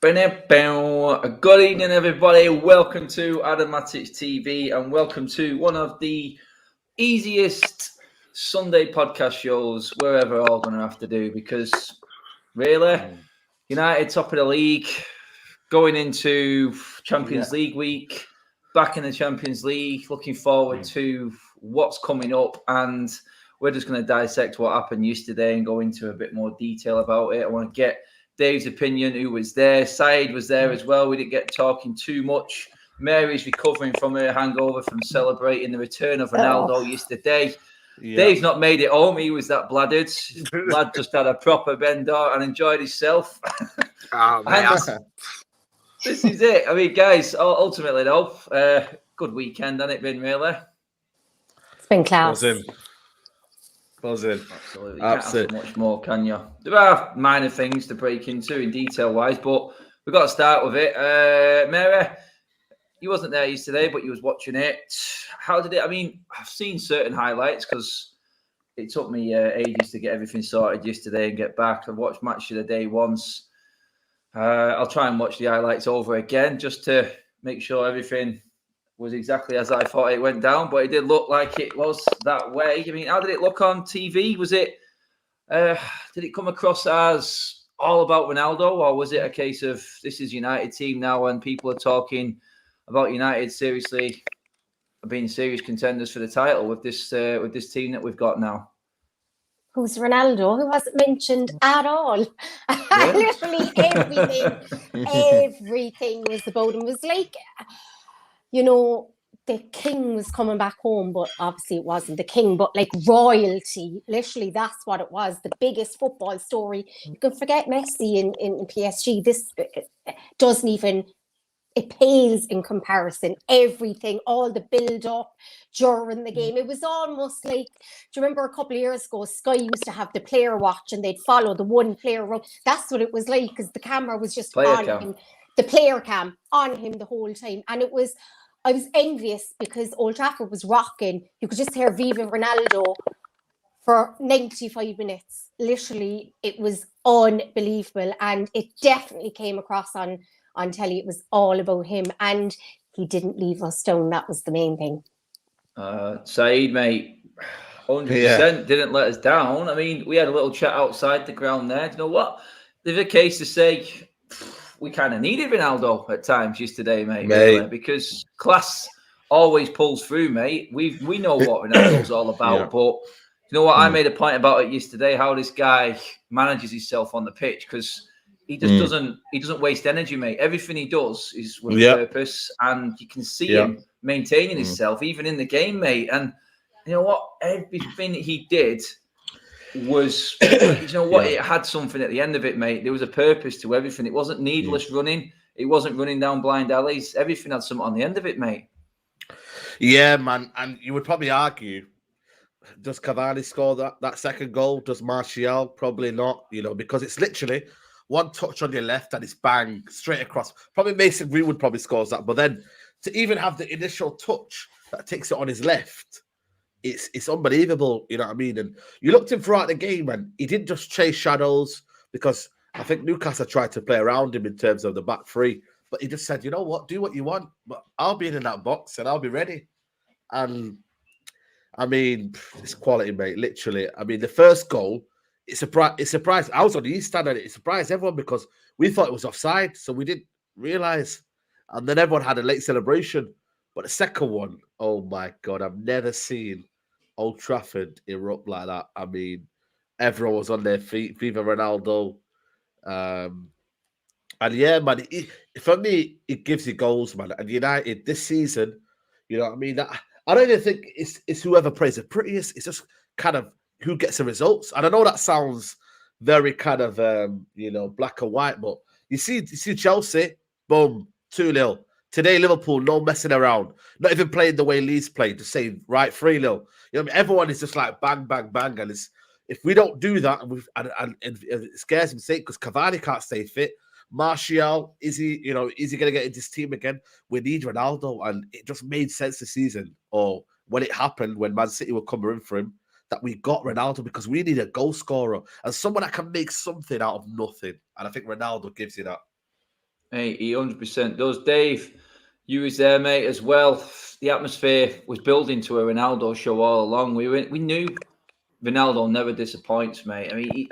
Good evening, everybody. Welcome to Matic TV and welcome to one of the easiest Sunday podcast shows we're ever all going to have to do because, really, United top of the league, going into Champions League week, back in the Champions League, looking forward to what's coming up, and we're just going to dissect what happened yesterday and go into a bit more detail about it. I want to get Dave's opinion, who was there. Saeed was there as well. We didn't get talking too much. Mary's recovering from her hangover from celebrating the return of Ronaldo yesterday. Yeah. Dave's not made it home. He was that bladdered. Lad just had a proper bender and enjoyed himself. Oh, man. This is it. I mean, guys, ultimately, though, good weekend, hasn't it been, really? It's been class. Buzzing. Absolutely. You can't ask for much more, can you? There are minor things to break into in detail-wise, but we've got to start with it. Mary, you wasn't there yesterday, but you was watching it. How did it? I mean, I've seen certain highlights because it took me ages to get everything sorted yesterday and get back. I've watched Match of the Day once. I'll try and watch the highlights over again just to make sure everything was exactly as I thought it went down, but it did look like it was that way. I mean, how did it look on TV? Was it, did it come across as all about Ronaldo, or was it a case of this is United team now and people are talking about United seriously being serious contenders for the title with this team that we've got now? Who's Ronaldo? Who wasn't mentioned at all? Yeah. Literally everything was about him. It was like, you know, the king was coming back home, but obviously it wasn't the king, but like royalty. Literally, that's what it was. The biggest football story. You can forget Messi in PSG. This doesn't even, it pales in comparison. Everything, all the build-up during the game. It was almost like, do you remember a couple of years ago, Sky used to have the player watch and they'd follow the one player around. That's what it was like, because the camera was just on him. The player cam on him the whole time. And it was, I was envious because Old Trafford was rocking. You could just hear Viva Ronaldo for 95 minutes. Literally, it was unbelievable. And it definitely came across on telly. It was all about him. And he didn't leave us down. That was the main thing. Saeed, mate, 100% didn't let us down. I mean, we had a little chat outside the ground there. Do you know what? There's a case to say we kind of needed Ronaldo at times yesterday, mate. Really, because class always pulls through, mate. We know what Ronaldo's all about, but you know what? I made a point about it yesterday, how this guy manages himself on the pitch, because he just doesn't waste energy, mate. Everything he does is with purpose, and you can see him maintaining himself even in the game, mate. And you know what? Everything he did was, you know what? It had something at the end of it, mate. There was a purpose to everything. It wasn't needless running. It wasn't running down blind alleys. Everything had something on the end of it, mate. Yeah, man. And you would probably argue, does Cavani score that second goal? Does Martial? Probably not, you know, because it's literally one touch on your left and it's bang, straight across. Probably Mason Greenwood probably scores that. But then to even have the initial touch that takes it on his left, it's unbelievable, you know what I mean? And you looked him throughout the game, and he didn't just chase shadows, because I think Newcastle tried to play around him in terms of the back three, but he just said, you know what, do what you want, but I'll be in that box and I'll be ready. And I mean, it's quality, mate, literally. I mean, the first goal, it surprised. I was on the East Stand and it surprised everyone because we thought it was offside, so we didn't realise. And then everyone had a late celebration. But the second one, oh my God, I've never seen Old Trafford erupt like that. I mean, everyone was on their feet. Viva Ronaldo. And yeah, man, for me, it gives you goals, man. And United this season, you know what I mean? I don't even think it's whoever plays the prettiest. It's just kind of who gets the results. And I know that sounds very kind of, you know, black and white, but you see Chelsea, boom, 2-0. Today, Liverpool, no messing around. Not even playing the way Leeds played, just saying, right, 3-0. You know what I mean? Everyone is just like bang, bang, bang. And if we don't do that, and it scares me to say, because Cavani can't stay fit. Martial, is he going to get into this team again? We need Ronaldo. And it just made sense this season, or when it happened, when Man City were coming in for him, that we got Ronaldo, because we need a goal scorer and someone that can make something out of nothing. And I think Ronaldo gives you that. Mate, he 100% does. Dave, you was there, mate, as well. The atmosphere was building to a Ronaldo show all along. We knew Ronaldo never disappoints, mate. I mean,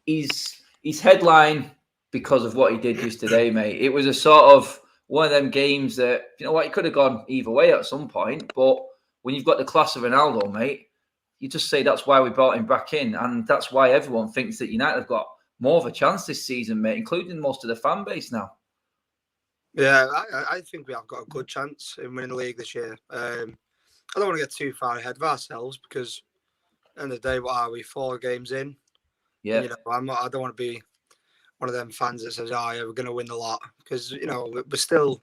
he's headline because of what he did yesterday, mate. It was a sort of one of them games that, you know what, it could have gone either way at some point. But when you've got the class of Ronaldo, mate, you just say that's why we brought him back in. And that's why everyone thinks that United have got more of a chance this season, mate, including most of the fan base now. Yeah, I think we have got a good chance in winning the league this year. I don't want to get too far ahead of ourselves because at the end of the day, what are we, 4 games in? Yeah. And, I don't want to be one of them fans that says, "Oh, yeah, we're going to win the lot," because we're still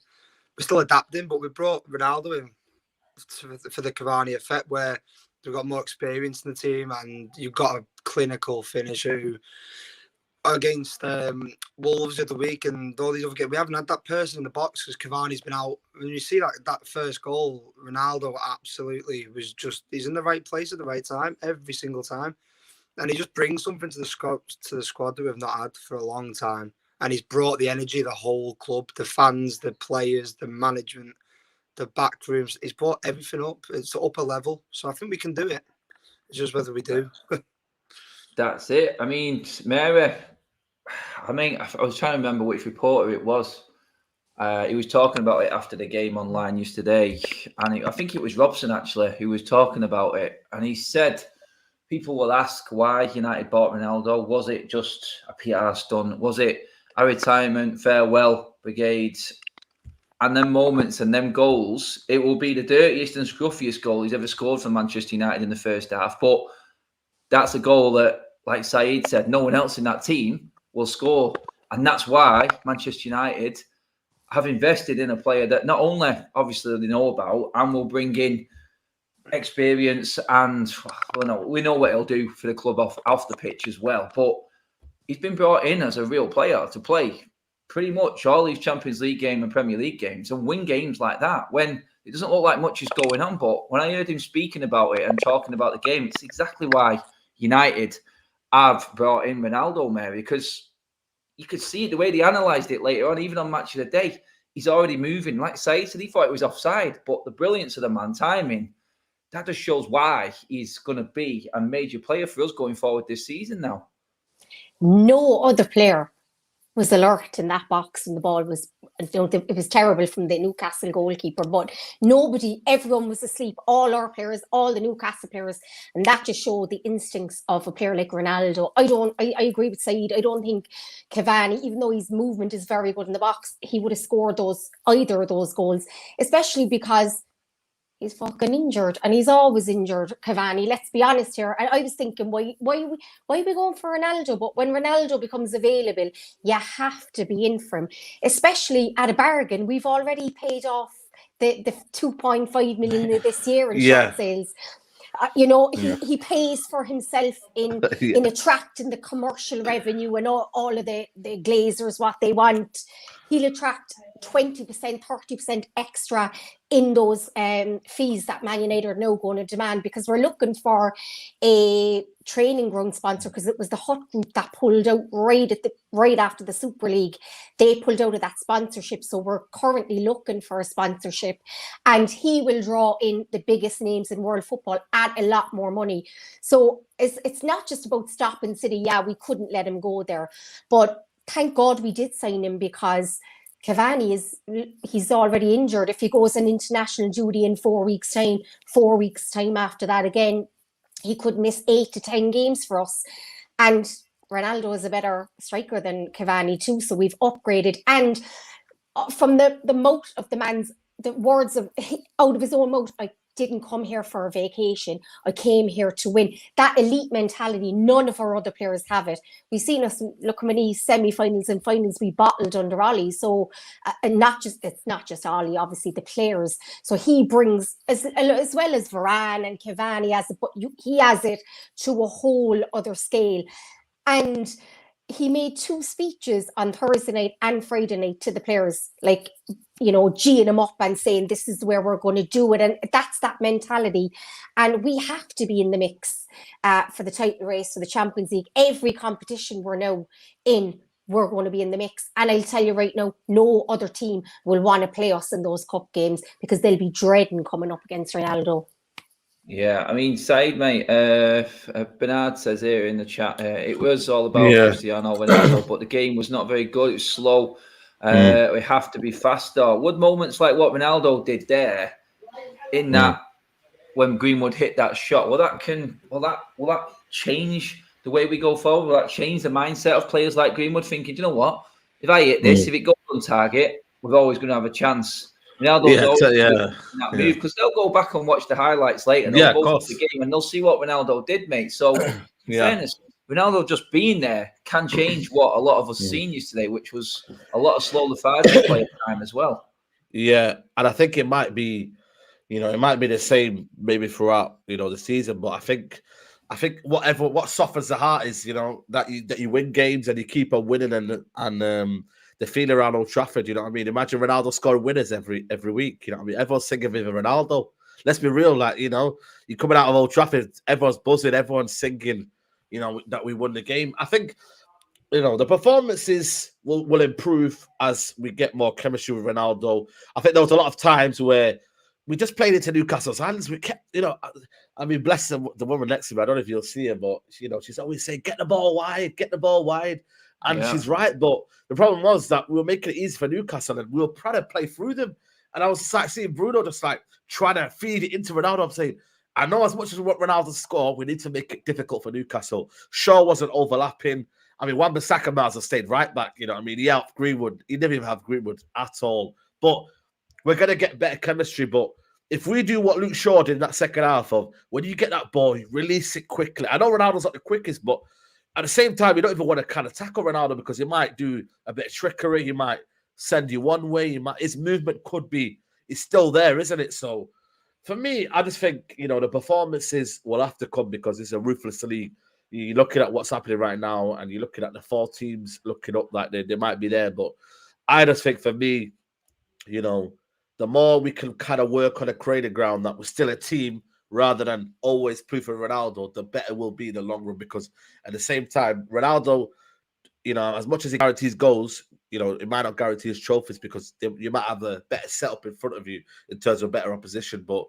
adapting. But we brought Ronaldo in for the Cavani effect, where we've got more experience in the team, and you've got a clinical finisher who, against Wolves the other week and all these other games, we haven't had that person in the box because Cavani's been out. When you see that first goal, Ronaldo absolutely he's in the right place at the right time every single time, and he just brings something to the squad that we've not had for a long time. And he's brought the energy, the whole club, the fans, the players, the management, the back rooms. He's brought everything up. It's the upper level, so I think we can do it. It's just whether we do. That's it. I mean, Mary, I was trying to remember which reporter it was. He was talking about it after the game online yesterday. And I think it was Robson, actually, who was talking about it. And he said, people will ask why United bought Ronaldo. Was it just a PR stunt? Was it a retirement farewell brigade? And then moments and them goals, it will be the dirtiest and scruffiest goal he's ever scored for Manchester United in the first half. But that's a goal that, like Saeed said, no one else in that team will score. And that's why Manchester United have invested in a player that not only obviously they know about and will bring in experience and we know what he'll do for the club off the pitch as well. But he's been brought in as a real player to play pretty much all these Champions League games and Premier League games and win games like that when it doesn't look like much is going on. But when I heard him speaking about it and talking about the game, it's exactly why United have brought in Ronaldo, Mary, because you could see the way they analysed it later on, even on Match of the Day. He's already moving. Like Saeed said, he thought it was offside, but the brilliance of the man timing, that just shows why he's going to be a major player for us going forward this season now. No other player was alert in that box, and the ball was, it was terrible from the Newcastle goalkeeper, but everyone was asleep, all our players, all the Newcastle players, and that just showed the instincts of a player like Ronaldo. I agree with Saeed. I don't think Cavani, even though his movement is very good in the box, he would have scored either of those goals, especially because he's fucking injured, and he's always injured, Cavani. Let's be honest here. And I was thinking, why are we going for Ronaldo? But when Ronaldo becomes available, you have to be in for him, especially at a bargain. We've already paid off the 2.5 million this year in short sales. He pays for himself in attracting the commercial revenue and all of the Glazers, what they want. He'll attract 20%, 30% extra in those fees that Man United are now going to demand, because we're looking for a training ground sponsor, because it was the Hut Group that pulled out right after the Super League. They pulled out of that sponsorship, so we're currently looking for a sponsorship, and he will draw in the biggest names in world football at a lot more money. So it's not just about stopping City. Yeah, we couldn't let him go there, but thank God we did sign him, because Cavani he's already injured. If he goes on international duty in 4 weeks' time after that again, he could miss 8 to 10 games for us. And Ronaldo is a better striker than Cavani too, so we've upgraded. And from the mouth of the words out of his own mouth, I didn't come here for a vacation. I came here to win. That elite mentality, none of our other players have it. We've seen us, look how many semi-finals and finals we bottled under Ollie. So, and it's not just Ollie, obviously the players. So he brings, as well as Varane and Cavani, he has it to a whole other scale. And he made 2 speeches on Thursday night and Friday night to the players, like, geeing them up and saying, this is where we're going to do it. And that's that mentality. And we have to be in the mix for the title race, for the Champions League. Every competition we're now in, we're going to be in the mix. And I'll tell you right now, no other team will want to play us in those cup games because they'll be dreading coming up against Ronaldo. Yeah, I mean, Said, mate, Bernard says here in the chat, it was all about Cristiano Ronaldo, but the game was not very good. It was slow. We have to be faster. Would moments like what Ronaldo did there, in that when Greenwood hit that shot, will that change the way we go forward? Will that change the mindset of players like Greenwood, thinking, you know what, if I hit this, if it goes on target, we're always going to have a chance. Ronaldo's always that move, because they'll go back and watch the highlights later. They'll go through the game and they'll see what Ronaldo did, mate. So, in fairness, Ronaldo just being there can change what a lot of us seen yesterday, which was a lot of slow lethargic player time as well. Yeah, and I think it might be, it might be the same maybe throughout, the season. But I think what softens the heart is, that you win games and you keep on winning, and the feeling around Old Trafford, you know what I mean? Imagine Ronaldo scoring winners every week, you know what I mean? Everyone's singing Viva Ronaldo. Let's be real, you're coming out of Old Trafford, everyone's buzzing, everyone's singing, that we won the game. I think, the performances will improve as we get more chemistry with Ronaldo. I think there was a lot of times where we just played into Newcastle's hands. We kept, bless the woman next to me. I don't know if you'll see her, but, she's always saying, get the ball wide. And she's right, but the problem was that we were making it easy for Newcastle and we were trying to play through them. And I was seeing Bruno just trying to feed it into Ronaldo. I'm saying, I know as much as we want Ronaldo to score, we need to make it difficult for Newcastle. Shaw wasn't overlapping. I mean, Wan-Bissaka might have stayed right back. He helped Greenwood. He didn't even have Greenwood at all. But we're going to get better chemistry. But if we do what Luke Shaw did in that second half of, when you get that ball, you release it quickly. I know Ronaldo's not the quickest, but at the same time, you don't even want to kind of tackle Ronaldo because he might do a bit of trickery. He might send you one way. His movement is still there, isn't it? So for me, I just think, the performances will have to come because it's a ruthless league. You're looking at what's happening right now and you're looking at the 4 teams looking up like they might be there. But I just think for me, the more we can kind of work on a creative ground that we're still a team, rather than always proving Ronaldo, the better we'll be in the long run. Because at the same time, Ronaldo, as much as he guarantees goals, it might not guarantee his trophies because you might have a better setup in front of you in terms of better opposition. But,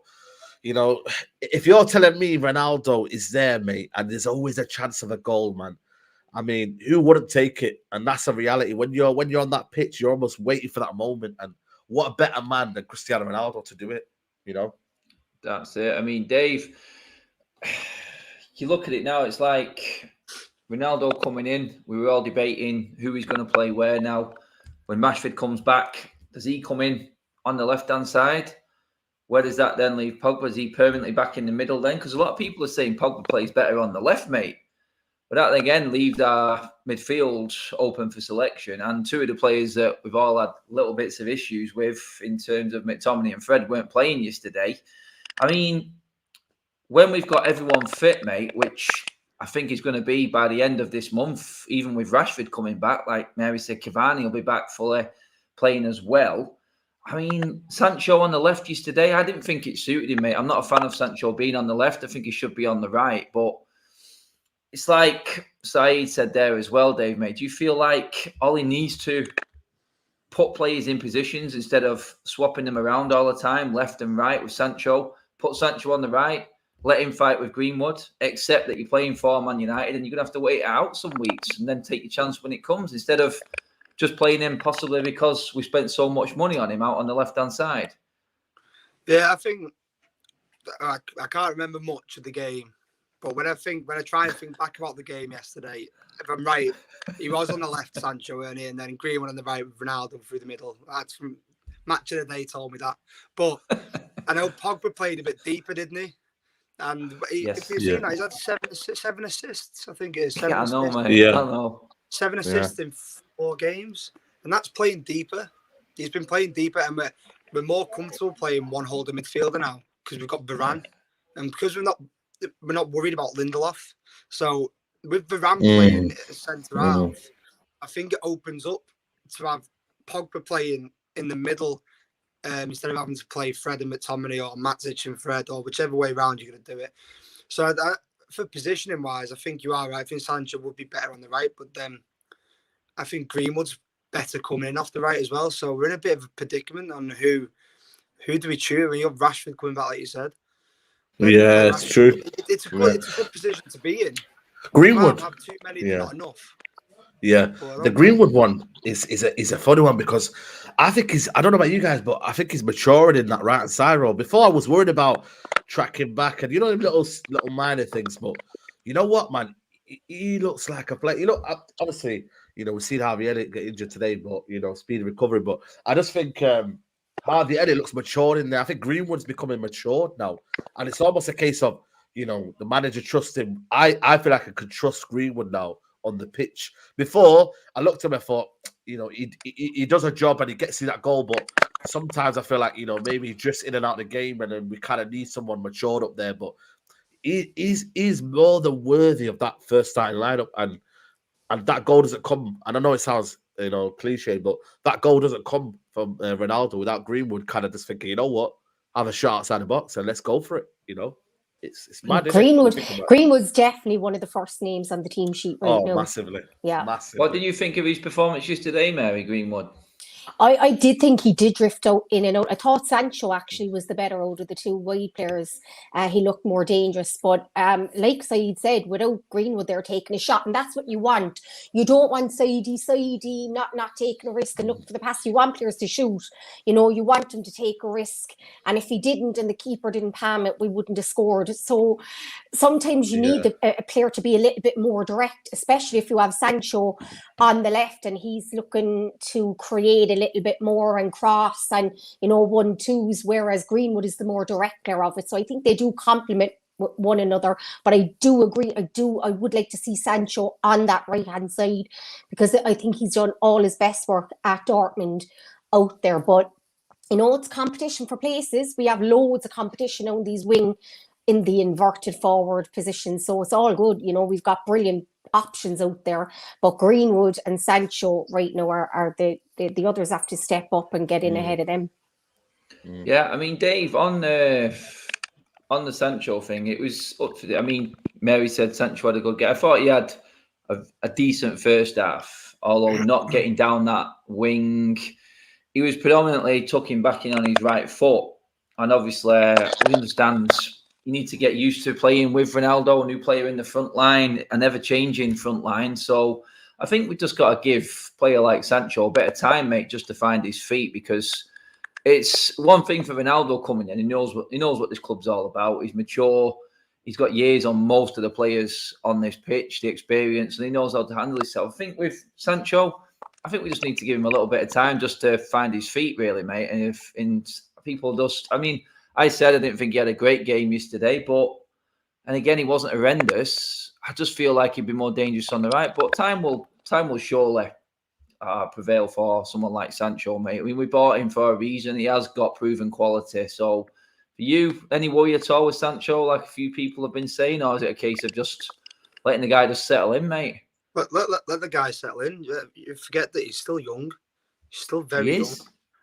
if you're telling me Ronaldo is there, mate, and there's always a chance of a goal, man, I mean, who wouldn't take it? And that's a reality. When you're on that pitch, you're almost waiting for that moment. And what a better man than Cristiano Ronaldo to do it, That's it. I mean, Dave, you look at it now, it's like Ronaldo coming in. We were all debating who he's going to play where now. When Rashford comes back, does he come in on the left-hand side? Where does that then leave Pogba? Is he permanently back in the middle then? Because a lot of people are saying Pogba plays better on the left, mate. But that, again, leaves our midfield open for selection. And 2 of the players that we've all had little bits of issues with in terms of McTominay and Fred weren't playing yesterday. I mean, when we've got everyone fit, mate, which I think is going to be by the end of this month, even with Rashford coming back, like Mary said, Cavani will be back fully playing as well. I mean, Sancho on the left yesterday, I didn't think it suited him, mate. I'm not a fan of Sancho being on the left. I think he should be on the right. But it's like Saeed said there as well, Dave, mate. Do you feel like all he needs to put players in positions instead of swapping them around all the time, left and right with Sancho? Put Sancho on the right, let him fight with Greenwood, accept that you're playing for Man United and you're going to have to wait it out some weeks and then take your chance when it comes instead of just playing him possibly because we spent so much money on him out on the left-hand side. Yeah, I think I can't remember much of the game, but when I try and think back about the game yesterday, if I'm right, he was on the left, Sancho, weren't he? And then Greenwood on the right with Ronaldo through the middle. That's from Match of the Day told me that. But I know Pogba played a bit deeper, didn't he? And if you've seen that, he's had seven assists, I think it is. I know, mate. Yeah. I know. 7 assists in 4 games. And that's playing deeper. He's been playing deeper, and we're more comfortable playing one holding midfielder now because we've got Varane. And because we're not worried about Lindelof. So with Varane playing centre half, I think it opens up to have Pogba playing in the middle instead of having to play Fred and McTominay or Matic and Fred or whichever way around you're going to do it. So for positioning wise, I think you are right. I think Sancho would be better on the right, but then I think Greenwood's better coming in off the right as well. So we're in a bit of a predicament on who do we choose. When you have Rashford coming back, like you said. Yeah, it's true. It's a good position to be in. Greenwood. You can't have too many, there's not enough. Yeah, the Greenwood one is a funny one because I think I don't know about you guys, but I think he's maturing in that right hand side role. Before I was worried about tracking back and little minor things, but you know what, man, he looks like a player. Honestly, we've seen Harvey Elliott get injured today, but speed of recovery. But I just think Harvey Elliott looks matured in there. I think Greenwood's becoming matured now, and it's almost a case of the manager trusts him. I feel like I could trust Greenwood now on the pitch. Before, I looked at him and thought, he does a job and he gets you that goal, but sometimes I feel like, maybe he drifts in and out of the game and then we kind of need someone matured up there, but he's more than worthy of that first starting lineup, and that goal doesn't come, and I know it sounds, cliche, but that goal doesn't come from Ronaldo without Greenwood kind of just thinking, you know what, have a shot outside the box and let's go for it, It's mad. Greenwood's definitely one of the first names on the team sheet right now. Massively. Yeah. Massively. What did you think of his performance yesterday, Mary Greenwood? I did think he did drift out in and out. I thought Sancho actually was the better out of the two wide players. He looked more dangerous. But like Saeed said, without Greenwood there taking a shot, and that's what you want. You don't want Saidi not taking a risk and look for the pass. You want players to shoot. You want him to take a risk. And if he didn't and the keeper didn't palm it, we wouldn't have scored. So sometimes you need a player to be a little bit more direct, especially if you have Sancho on the left and he's looking to create a little bit more and cross and 1-2s, whereas Greenwood is the more direct player of it. So I think they do complement one another, but I do agree. I would like to see Sancho on that right hand side because I think he's done all his best work at Dortmund out there. But it's competition for places. We have loads of competition on these wing in the inverted forward position, so it's all good. We've got brilliant options out there, but Greenwood and Sancho right now are the others have to step up and get in ahead of them. Yeah, I mean, Dave, on the Sancho thing, it was up to Mary said Sancho had a good game. I thought he had a decent first half, although not getting down that wing. He was predominantly tucking back in on his right foot, and obviously we understand you need to get used to playing with Ronaldo, a new player in the front line, an ever-changing front line. So I think we've just got to give a player like Sancho a bit of time, mate, just to find his feet, because it's one thing for Ronaldo coming in. He knows what this club's all about. He's mature. He's got years on most of the players on this pitch, the experience, and he knows how to handle himself. I think with Sancho, I think we just need to give him a little bit of time just to find his feet, really, mate. And people just, I said I didn't think he had a great game yesterday, and again, he wasn't horrendous. I just feel like he'd be more dangerous on the right, but time will surely prevail for someone like Sancho, mate. We bought him for a reason. He has got proven quality. So, for you, any worry at all with Sancho, like a few people have been saying, or is it a case of just letting the guy just settle in, mate? Let the guy settle in. You forget that he's still young. He's still very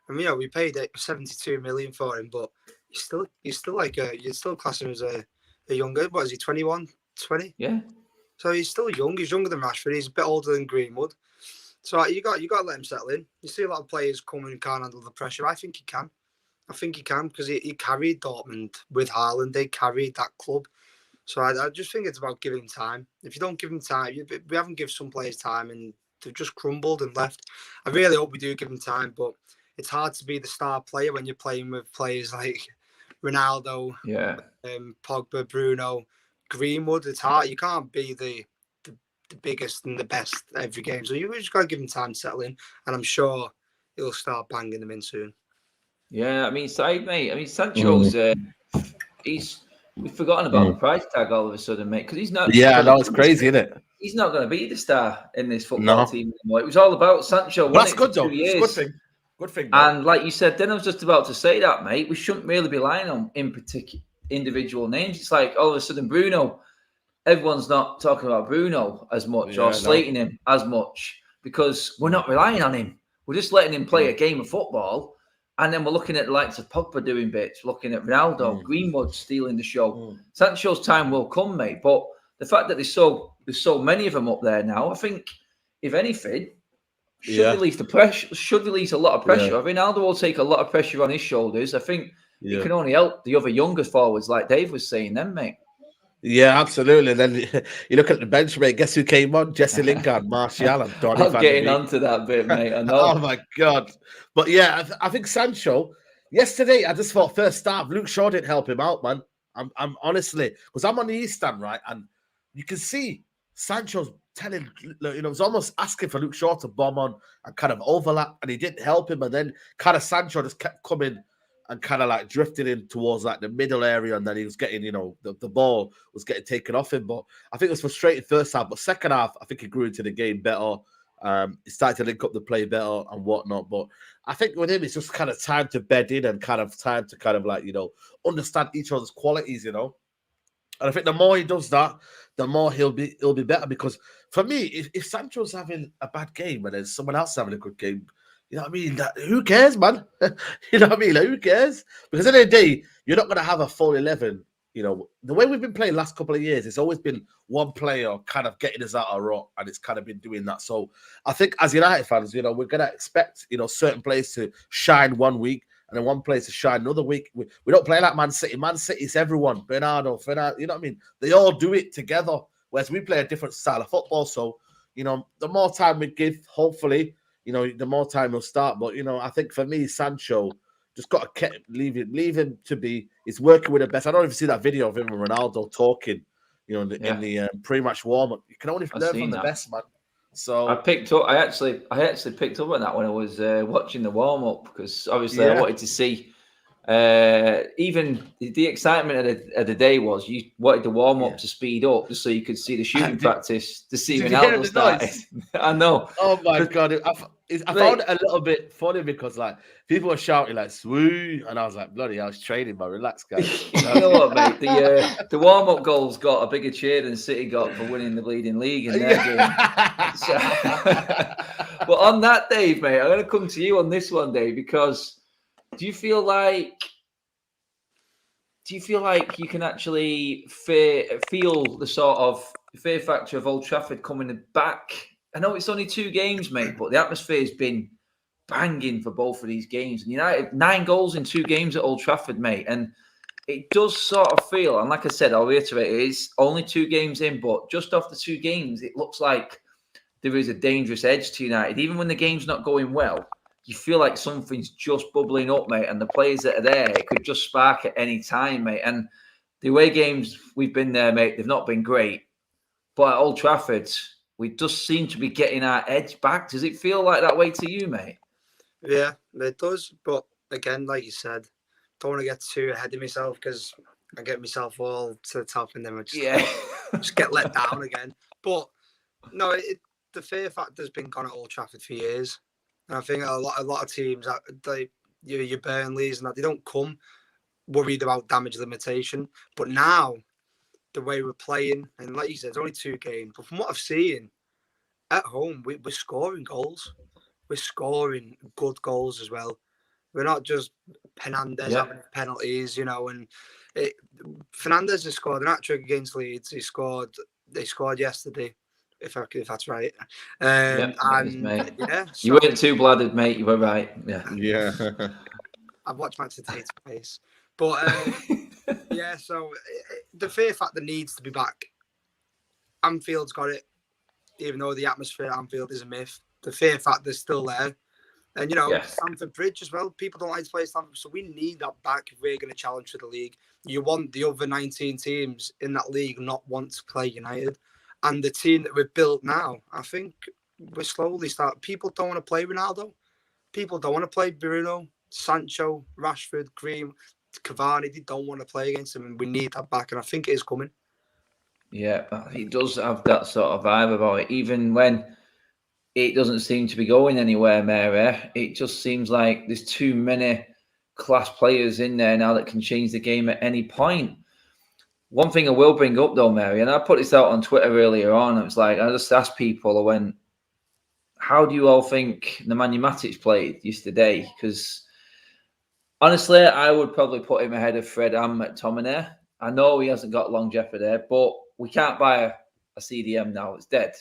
young. We paid 72 million for him, but he's still like you're still classing him as a younger. What is he? 21, 20? Yeah. So he's still young. He's younger than Rashford. He's a bit older than Greenwood. So you got to let him settle in. You see a lot of players coming and can't handle the pressure. I think he can. Because he carried Dortmund with Haaland. They carried that club. So I just think it's about giving time. If you don't give him time, we haven't given some players time and they've just crumbled and left. I really hope we do give him time, but it's hard to be the star player when you're playing with players like Ronaldo, Pogba, Bruno, Greenwood. It's hard. You can't be the biggest and the best every game. So you just got to give him time to settle in, and I'm sure he'll start banging them in soon. Yeah, Saeed, mate. Sancho's we've forgotten about the price tag all of a sudden, mate, because he's not. Yeah, that was crazy, isn't it? He's not going to be the star in this football team anymore. It was all about Sancho. That's good, though. It's a good thing. And like you said, then I was just about to say that, mate. We shouldn't really be relying on in particular individual names. It's like all of a sudden Bruno. Everyone's not talking about Bruno as much or slating him as much because we're not relying on him. We're just letting him play a game of football. And then we're looking at the likes of Pogba doing bits, looking at Ronaldo, Greenwood stealing the show. Sancho's time will come, mate. But the fact that there's so many of them up there now, I think, if anything, should release the pressure. Should release a lot of pressure. Ronaldo will take a lot of pressure on his shoulders. I think it can only help the other younger forwards, like Dave was saying, then, mate. Yeah, absolutely. And then you look at the bench, mate. Guess who came on? Jesse Lingard, Martial, and Donny van de I'm getting Beek. onto that bit, mate. I know. Oh my god! But yeah, I think Sancho. Yesterday, I just thought first half, Luke Shaw didn't help him out, man. I'm honestly, because I'm on the east stand, right, and you can see Sancho's telling, it's almost asking for Luke Shaw to bomb on and kind of overlap, and he didn't help him, and then kind of Sancho just kept coming and kind of like drifting in towards like the middle area, and then he was getting, the ball was getting taken off him. But I think it was frustrating first half, but second half, I think he grew into the game better. He started to link up the play better and whatnot. But I think with him, it's just kind of time to bed in and kind of time to kind of like, understand each other's qualities, And I think the more he does that, the more he'll be better. Because for me, if Sancho's having a bad game and there's someone else having a good game, you know what I mean? Who cares, man? You know what I mean? Like, who cares? Because at the end of the day, you're not going to have a full 11. The way we've been playing last couple of years, it's always been one player kind of getting us out of rut, and it's kind of been doing that. So I think as United fans, we're going to expect, certain players to shine one week and then one player to shine another week. We don't play like Man City. Man City is everyone. Bernardo, Fernando, you know what I mean? They all do it together, whereas we play a different style of football. So, the more time we give, hopefully, the more time he'll start. But, I think for me, Sancho, just got to leave him to be. He's working with the best. I don't even see that video of him and Ronaldo talking, in the pre-match warm-up. You can only learn from the best, man. So I actually picked up on that when I was watching the warm-up, because obviously I wanted to see. Even the excitement of the day was you wanted the warm-up to speed up just so you could see the shooting practice to see Ronaldo started. I know. Oh my god! I found it a little bit funny because like people were shouting like "swoo," and I was like, "Bloody, I was training, but relax, guys." You know what, mate? The warm-up goals got a bigger cheer than City got for winning the bleeding league in their game. But on that, Dave, mate, I'm going to come to you on this one, Dave, because do you feel like you can actually feel the sort of fear factor of Old Trafford coming back? I know it's only 2 games, mate, but the atmosphere has been banging for both of these games. And United, 9 goals in 2 games at Old Trafford, mate. And it does sort of feel, and like I said, I'll reiterate, it is only 2 games in, but just off the 2 games, it looks like there is a dangerous edge to United. Even when the game's not going well, you feel like something's just bubbling up, mate. And the players that are there, it could just spark at any time, mate. And the away games we've been there, mate, they've not been great. But at Old Trafford, we just seem to be getting our edge back. Does it feel like that way to you, mate? Yeah, it does. But again, like you said, don't want to get too ahead of myself because I get myself all to the top and then I just get let down again. But no, the fear factor's been gone at Old Trafford for years. And I think a lot of teams, your Burnleys and that, they don't come worried about damage limitation. But now, the way we're playing, and like you said, it's only 2 games. But from what I've seen, at home, we're scoring goals. We're scoring good goals as well. We're not just Fernandez having penalties, and Fernandez has scored an hat-trick against Leeds. They scored yesterday. If that's right. And so, you weren't too blooded, mate. You were right. Yeah. I've watched Matic TV twice, but so the fear factor needs to be back. Anfield's got it, even though the atmosphere at Anfield is a myth. The fear factor's still there, and Stamford Bridge as well. People don't like to play Stamford, so we need that back if we're going to challenge for the league. You want the other 19 teams in that league not want to play United. And the team that we've built now, I think we're slowly starting. People don't want to play Ronaldo. People don't want to play Bruno, Sancho, Rashford, Green, Cavani. They don't want to play against him, and we need that back. And I think it is coming. Yeah, he does have that sort of vibe about it. Even when it doesn't seem to be going anywhere, Mary, it just seems like there's too many class players in there now that can change the game at any point. One thing I will bring up though, Mary, and I put this out on Twitter earlier on. It was like, I just asked people, I went, how do you all think Nemanja Matic played yesterday? Because honestly, I would probably put him ahead of Fred and McTominay. I know he hasn't got longevity there, but we can't buy a CDM now. It's dead.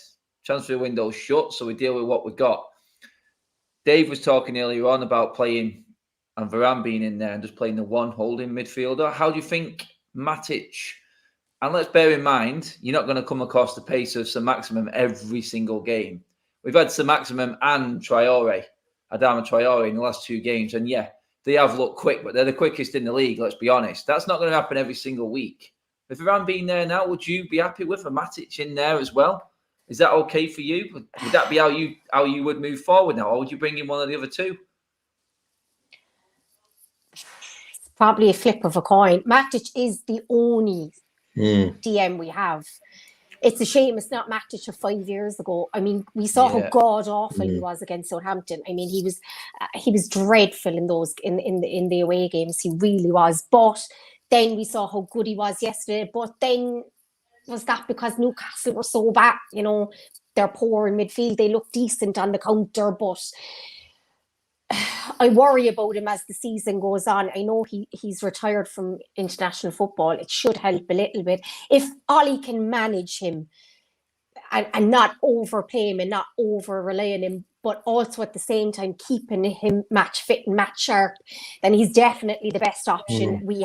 Transfer window's shut, so we deal with what we got. Dave was talking earlier on about playing and Varane being in there and just playing the one holding midfielder. How do you think Matic, and let's bear in mind, you're not going to come across the pace of Saint-Maximin every single game. We've had Saint-Maximin and Adama Traore in the last 2 games. And yeah, they have looked quick, but they're the quickest in the league, let's be honest. That's not going to happen every single week. If Varane being there now, would you be happy with a Matic in there as well? Is that okay for you? Would that be how you would move forward now? Or would you bring in one of the other 2? It's probably a flip of a coin. Matic is the only DM we have. It's a shame it's not Matic of 5 years ago. I mean, we saw how god awful he was against Southampton. I mean, he was dreadful in those in the away games. He really was. But then we saw how good he was yesterday. But then was that because Newcastle were so bad? You know, they're poor in midfield. They look decent on the counter, but I worry about him as the season goes on. I know he's retired from international football. It should help a little bit. If Ollie can manage him and not overplay him and not over-rely on him, but also at the same time keeping him match fit and match sharp, then he's definitely the best option we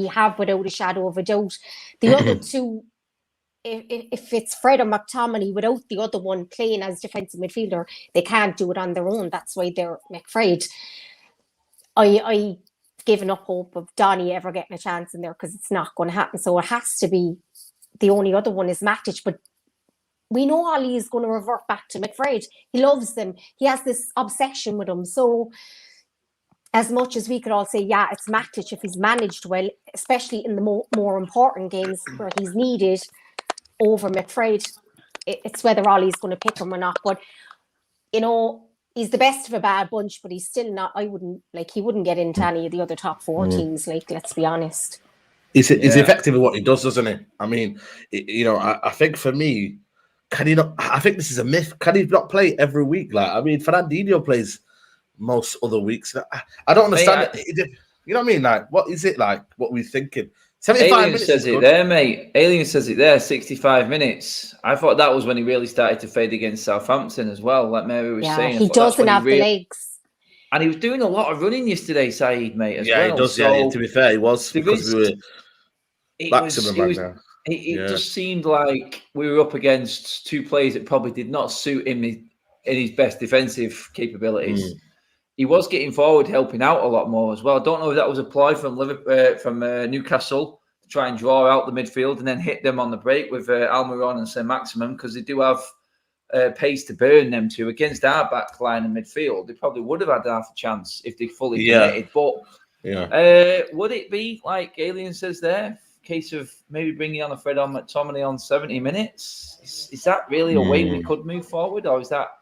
have without a shadow of a doubt. The other 2, if it's Fred or McTominay without the other one playing as defensive midfielder, they can't do it on their own. That's why they're McFred. I given up hope of Donny ever getting a chance in there because it's not going to happen. So it has to be the only other one is Matic. But we know Ollie is going to revert back to McFred. He loves them. He has this obsession with them. So as much as we could all say, yeah, it's Matic if he's managed well, especially in the more important games where he's needed over McFred, it's whether Ollie's going to pick him or not. But, you know, he's the best of a bad bunch, but he's still not, he wouldn't get into any of the other top 4 teams, let's be honest. He's effective at what he does, doesn't he? I mean, I think for me, can he not? I think this is a myth. Can he not play every week? Like, I mean, Fernandinho plays most other weeks. I don't understand it. You know what I mean? Like, what is it like? What we're thinking? 75 Alien minutes says it there, mate. Alien says it there, 65 minutes. I thought that was when he really started to fade against Southampton as well, like Mary was saying. He doesn't have the legs. And he was doing a lot of running yesterday, Saeed, mate, as well. Yeah, he does. So to be fair, he was. Because we were maximum right now. It just seemed like we were up against 2 players that probably did not suit him in his best defensive capabilities. He was getting forward, helping out a lot more as well. I don't know if that was a ploy from Newcastle to try and draw out the midfield and then hit them on the break with Almiron and Saint-Maximin, because they do have pace to burn them 2 against our back line and midfield. They probably would have had half a chance if they fully committed. But would it be, like Alien says there, a case of maybe bringing on a Fred on McTominay on 70 minutes? Is that really a way we could move forward, or is that?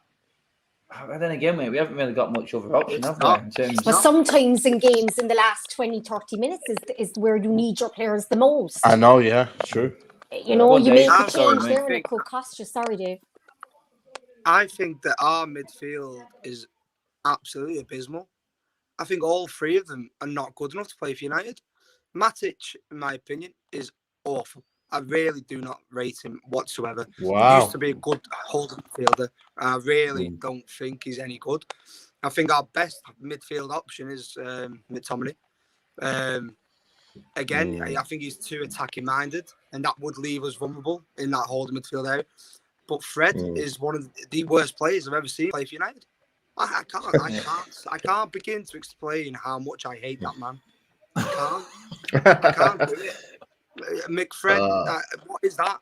Then again, mate, we haven't really got much other option, have we? In terms but sometimes in games in the last 20, 30 minutes is where you need your players the most. I know, yeah, true. You know, you make a change there and it could cost you. Sorry, Dave. I think that our midfield is absolutely abysmal. I think all 3 of them are not good enough to play for United. Matic, in my opinion, is awful. I really do not rate him whatsoever. Wow. He used to be a good holding midfielder. I really don't think he's any good. I think our best midfield option is McTominay. Again, I think he's too attacking minded, and that would leave us vulnerable in that holding midfield area. But Fred is one of the worst players I've ever seen play for United. I can't begin to explain how much I hate that man. I can't do it. McFred, what is that?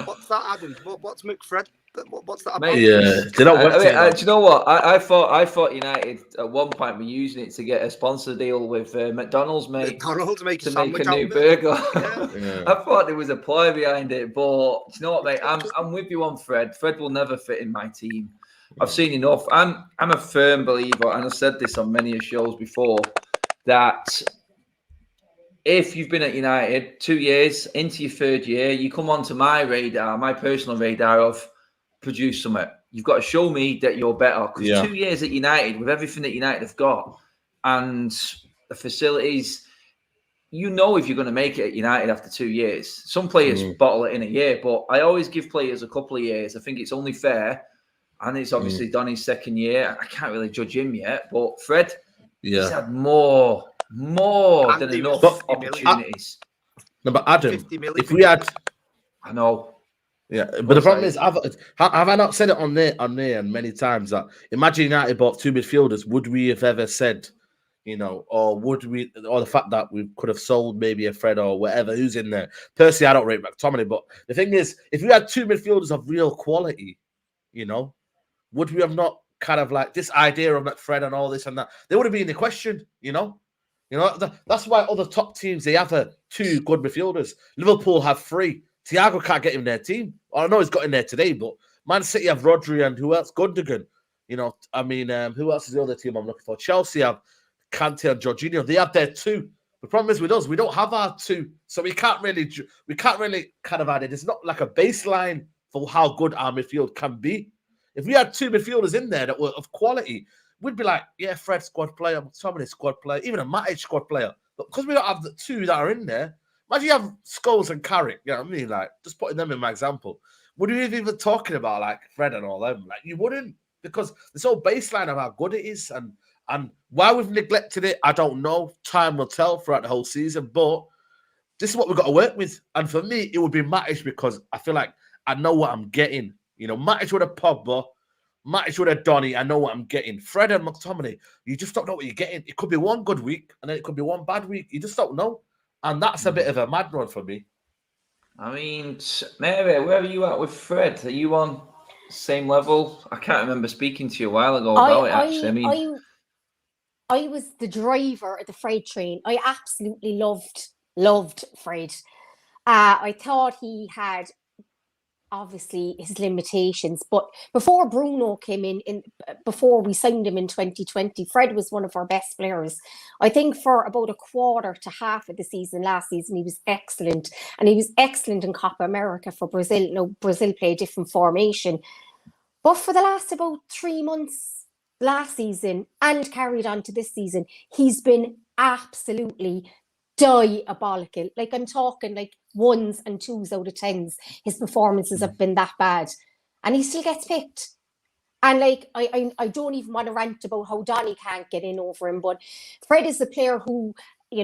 What's that, Adam? What's McFred? What's that about? Yeah, do you know what? I thought United at one point were using it to get a sponsor deal with McDonald's, mate. McDonald's to make a new burger. Yeah. I thought there was a ploy behind it, but do you know what, mate? I'm with you on Fred. Fred will never fit in my team. I've seen enough. I'm a firm believer, and I've said this on many shows before, that if you've been at United 2 years, into your 3rd year, you come onto my radar, my personal radar of produce something. You've got to show me that you're better. Because 2 years at United, with everything that United have got and the facilities, you know if you're going to make it at United after 2 years. Some players bottle it in a year, but I always give players a couple of years. I think it's only fair And it's obviously Donny's second year. I can't really judge him yet, but Fred, he's had more than enough opportunities. No, but Adam, if we had, I know. Yeah, but the problem is, have I not said it on there and many times that imagine United bought 2 midfielders, would we have ever said, or would we, or the fact that we could have sold maybe a Fred or whatever who's in there? Personally, I don't rate McTominay, but the thing is, if we had 2 midfielders of real quality, would we have not kind of like this idea of McFred and all this and that? They would have been the question, that's why other top teams, they have 2 good midfielders. Liverpool have 3. Thiago can't get in their team. I know he's got in there today, but Man City have Rodri and who else? Gundogan. Who else is the other team I'm looking for? Chelsea have Kante and Jorginho. They have their 2. The problem is with us, we don't have our 2, so we can't really kind of add it. It's not like a baseline for how good our midfield can be. If we had 2 midfielders in there that were of quality, we'd be like, yeah, Fred squad player, McTominay squad player, even a Matic squad player. But because we don't have the 2 that are in there. Imagine you have Scholes and Carrick, you know what I mean? Like, just putting them in my example. Would you even talking about, like, Fred and all them? Like, you wouldn't, because this whole baseline of how good it is and why we've neglected it, I don't know. Time will tell throughout the whole season, but this is what we've got to work with. And for me, it would be Matic because I feel like I know what I'm getting. Matic with a Pogba, Matic with a Donny, I know what I'm getting. Fred and McTominay, you just don't know what you're getting. It could be one good week, and then it could be one bad week. You just don't know. And that's a bit of a mad one for me. I mean, Mary, where are you at with Fred? Are you on the same level? I can't remember speaking to you a while ago about it, actually. I was the driver at the Fred train. I absolutely loved Fred. I thought he had obviously his limitations, but before Bruno came in before we signed him in 2020, Fred was one of our best players. I think for about a quarter to half of the season last season, he was excellent, and he was excellent in Copa America for Brazil. Brazil play a different formation, but for the last about 3 months last season and carried on to this season, he's been absolutely diabolical. Like, I'm talking like 1s and 2s out of 10s. His performances have been that bad, and he still gets picked. And like, I don't even want to rant about how Donny can't get in over him, but Fred is a player who, he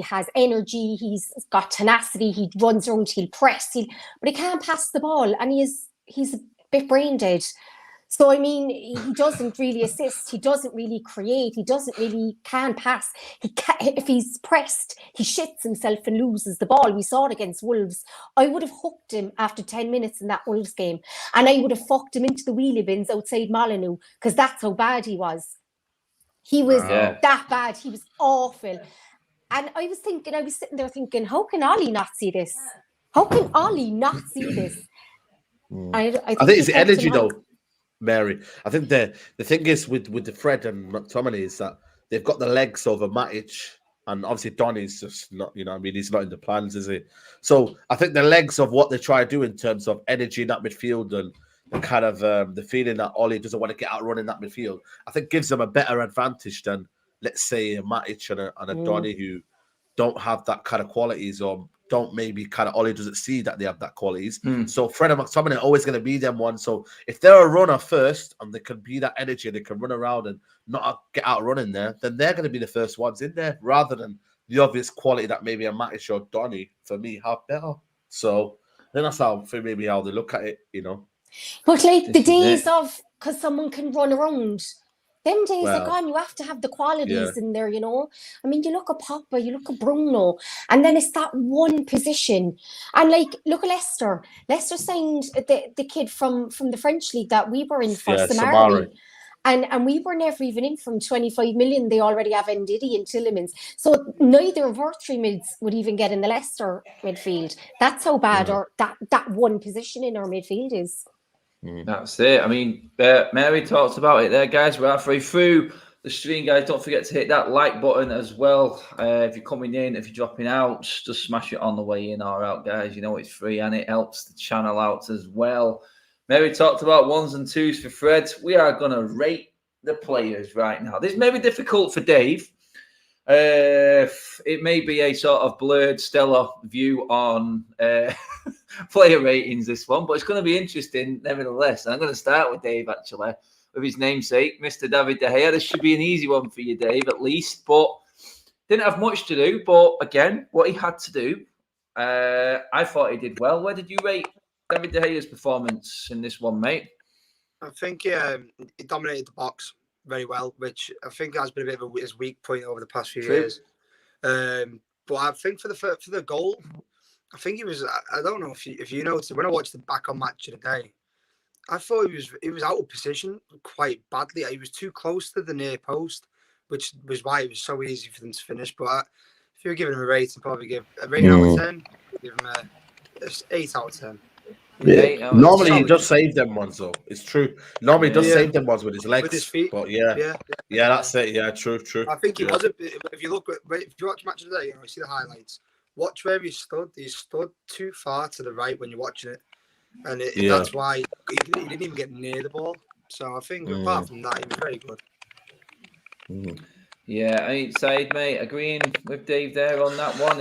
has energy, he's got tenacity, he runs around, he'll press, but he can't pass the ball, and he's a bit brain dead. So, I mean, he doesn't really assist. He doesn't really create. He can't pass. If he's pressed, he shits himself and loses the ball. We saw it against Wolves. I would have hooked him after 10 minutes in that Wolves game, and I would have fucked him into the wheelie bins outside Molineux, because that's how bad he was. He was that bad. He was awful. And I was sitting there thinking, how can Ollie not see this? How can Ollie not see this? I think it's the energy, though. Mary, I think the thing is with the Fred and McTominay is that they've got the legs over Matic, and obviously Donny's just not, he's not in the plans, is he? So I think the legs of what they try to do in terms of energy in that midfield and the kind of the feeling that Ollie doesn't want to get out running that midfield, I think gives them a better advantage than, let's say, a Matic and a Donny who don't have that kind of qualities, or don't maybe kind of Ollie doesn't see that they have that qualities. So Fred and McTominay are always going to be them one. So if they're a runner first and they can be that energy and they can run around and not get out running there, then they're going to be the first ones in there, rather than the obvious quality that maybe a Matic or Donny, for me, have better. So then that's how they look at it, But like the days of, because someone can run around, them days are gone. You have to have the qualities in there, I mean, you look at Pogba, you look at Bruno, and then it's that one position. And like, look at Leicester. Leicester signed the kid from the French league that we were in for, Samari. And we were never even in from 25 million. They already have Ndidi and Tillemans. So neither of our 3 mids would even get in the Leicester midfield. That's how bad that one position in our midfield is. That's it. I mean, Mary talks about it there, guys. We're halfway through the stream, guys. Don't forget to hit that like button as well. If you're coming in, if you're dropping out, just smash it on the way in or out, guys. It's free and it helps the channel out as well. Mary talked about 1s and 2s for Fred. We are going to rate the players right now. This may be difficult for Dave. It may be a sort of blurred, stellar view on player ratings, this one, but it's going to be interesting nevertheless. And I'm going to start with Dave, actually, with his namesake, Mr. David De Gea. This should be an easy one for you, Dave, at least, but didn't have much to do. But again, what he had to do, I thought he did well. Where did you rate David De Gea's performance in this one, mate? I think he dominated the box very well, which I think has been a bit of his weak point over the past few years. But I think for the goal, I think he was. I don't know if you noticed when I watched the back on match of the day, I thought he was out of position quite badly. He was too close to the near post, which was why it was so easy for them to finish. But if you were giving him a rating, probably give a rating out of 10. Give him a 8 out of 10. Yeah. Normally he does save them ones though. It's true. Normally he does save them ones with his legs. With his feet. But yeah, that's it. Yeah, true. I think he was a bit, if you watch match of the day, you see the highlights. Watch where he stood. He stood too far to the right when you're watching it. And that's why he didn't even get near the ball. So I think apart from that, he was very good. Yeah, I mean, Said, mate, agreeing with Dave there on that one.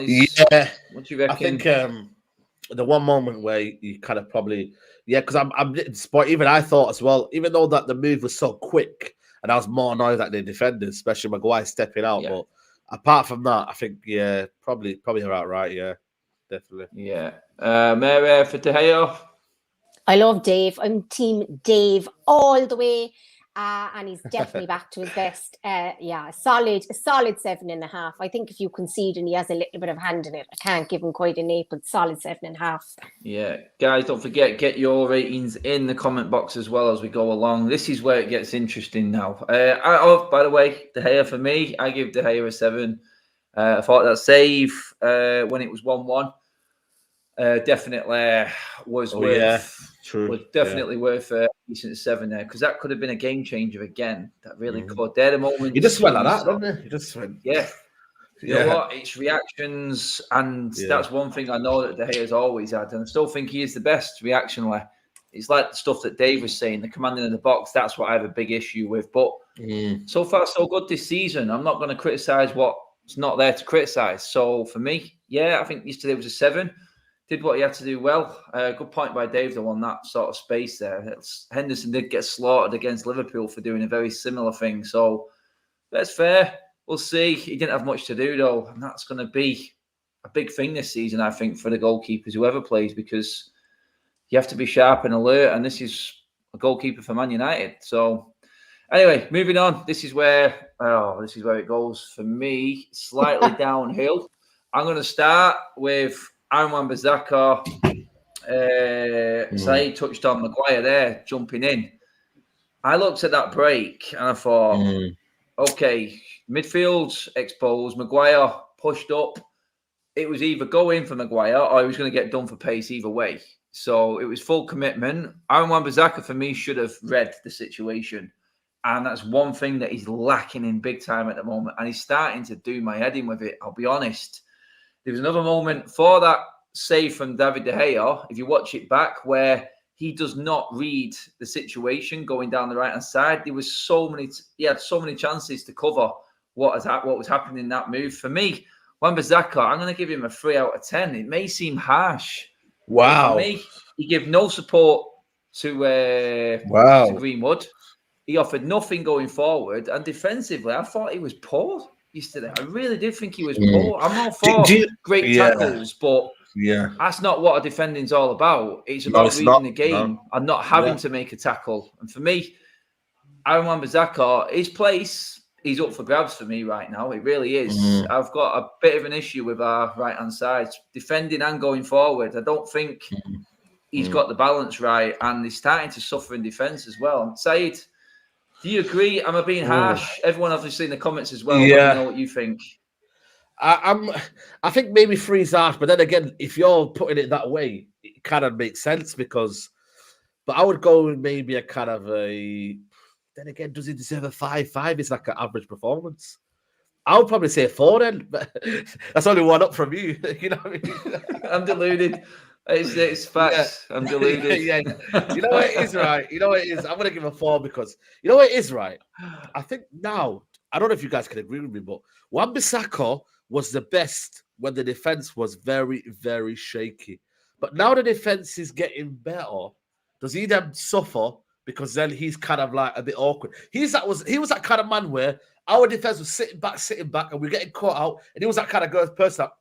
What do you reckon? I think the one moment where you kind of probably, because I'm spot. Even I thought as well, even though that the move was so quick, and I was more annoyed at the defenders, especially Maguire stepping out. Yeah. But apart from that, I think probably about right. Yeah, definitely. Yeah, Mary for De Gea. I love Dave. I'm team Dave all the way. And he's definitely back to his best. A solid 7.5. I think if you concede and he has a little bit of hand in it, I can't give him quite an 8, but solid 7.5. Yeah, guys, don't forget, get your ratings in the comment box as well as we go along. This is where it gets interesting now. By the way, De Gea for me, I give De Gea a 7. I thought that save when it was 1-1 definitely was worth. True. Was definitely worth a decent 7 there, because that could have been a game changer again. That really could. They're the moments. He just went like that, didn't he? He just went. Yeah. You know what? It's reactions, and that's one thing I know that De Gea's always had, and I still think he is the best reactionally. It's like the stuff that Dave was saying, the commanding of the box. That's what I have a big issue with. But so far, so good this season. I'm not going to criticise what's not there to criticise. So for me, I think yesterday was a 7. Did what he had to do well. Good point by Dave, though, on that sort of space there. Henderson did get slaughtered against Liverpool for doing a very similar thing. So that's fair. We'll see. He didn't have much to do, though. And that's going to be a big thing this season, I think, for the goalkeepers, whoever plays, because you have to be sharp and alert. And this is a goalkeeper for Man United. So anyway, moving on. This is where it goes for me. Slightly downhill. I'm going to start with Aaron Wan-Bissaka. Said touched on Maguire there, jumping in. I looked at that break and I thought, okay, midfield's exposed. Maguire pushed up. It was either go in for Maguire or he was going to get done for pace either way. So it was full commitment. Aaron Wan-Bissaka, for me, should have read the situation. And that's one thing that he's lacking in big time at the moment. And he's starting to do my head in with it, I'll be honest. There was another moment for that save from David De Gea, if you watch it back, where he does not read the situation going down the right-hand side. He had so many chances to cover what was happening in that move. For me, Wan-Bissaka, I'm going to give him a 3 out of 10. It may seem harsh. Wow. For me, he gave no support to Greenwood. He offered nothing going forward. And defensively, I thought he was poor yesterday. I really did think he was poor. I'm all for great tackles, but that's not what a defending's all about. It's about reading the game and not having to make a tackle. And for me, Aaron Wan-Bissaka, his place, he's up for grabs for me right now. It really is. I've got a bit of an issue with our right-hand side, defending and going forward. I don't think he's got the balance right, and he's starting to suffer in defence as well. Said, do you agree? Am I being harsh? Everyone obviously in the comments as well. Let me know what you think. I think maybe 3's harsh, but then again, if you're putting it that way, it kind of makes sense but I would go with maybe a kind of a. Then again, does he deserve a 5? 5 is like an average performance. I would probably say a 4 then, but that's only one up from you. You know what I mean? I'm deluded. It's facts. I'm deluded. You know what it is, right? You know what it is? I'm going to give a 4 because you know what it is, right? I think now, I don't know if you guys can agree with me, but Wan-Bissaka was the best when the defense was very, very shaky. But now the defense is getting better. Does he then suffer? Because then he's kind of like a bit awkward. He was that kind of man where our defense was sitting back, and we're getting caught out. And he was that kind of person that,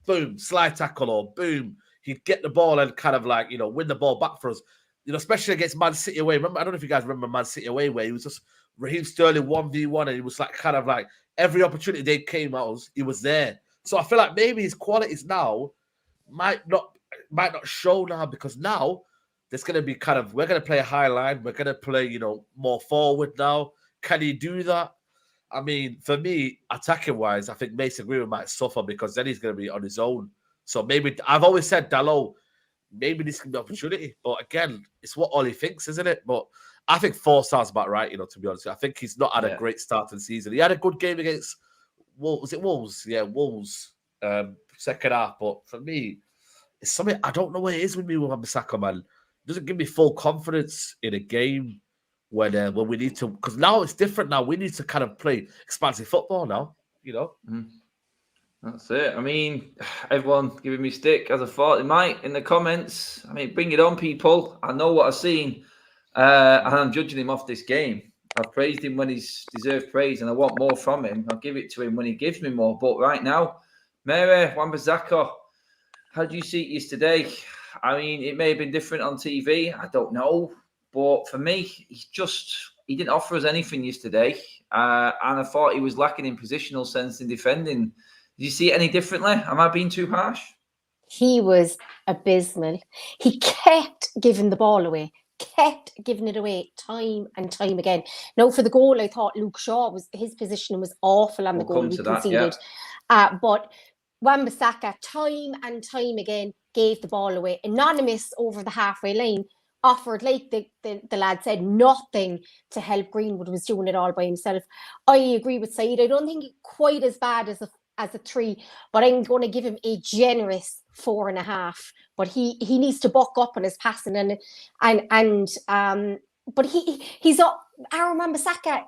boom, slide tackle, or boom, he'd get the ball and kind of like, win the ball back for us. Especially against Man City away. Remember, I don't know if you guys remember Man City away, where he was just Raheem Sterling 1v1, and he was like kind of like every opportunity they came at us, he was there. So I feel like maybe his qualities now might not show now, because now there's going to be we're going to play a high line. We're going to play, more forward now. Can he do that? I mean, for me, attacking wise, I think Mason Greenwood might suffer, because then he's going to be on his own. So maybe, I've always said Dalot, maybe this can be an opportunity. But again, it's what Ollie thinks, isn't it? But I think 4 stars about right, to be honest. I think he's not had a great start to the season. He had a good game against Wolves. Was it Wolves? Yeah, Wolves. Second half. But for me, it's something, I don't know what it is with me with Wan-Bissaka, man. It doesn't give me full confidence in a game when we need to, because now it's different now. We need to kind of play expansive football now, That's it. I mean, everyone giving me stick, as I thought they might in the comments. I mean, bring it on, people. I know what I've seen, and I'm judging him off this game. I've praised him when he's deserved praise, and I want more from him. I'll give it to him when he gives me more. But right now, Mere Wan-Bissaka, how do you see it yesterday? I mean, it may have been different on TV. I don't know. But for me, he didn't offer us anything yesterday. And I thought he was lacking in positional sense in defending. Did you see it any differently? Am I being too harsh? He was abysmal. He kept giving the ball away, kept giving it away time and time again. Now, for the goal, I thought Luke Shaw, his positioning was awful on the goal we conceded. But Wan-Bissaka, time and time again, gave the ball away. Anonymous over the halfway line, offered, like the lad said, nothing to help. Greenwood was doing it all by himself. I agree with Saeed. I don't think quite as bad as a 3, but I'm going to give him a generous 4.5. But he needs to buck up on his passing but he's up. Aaron Wan-Bissaka,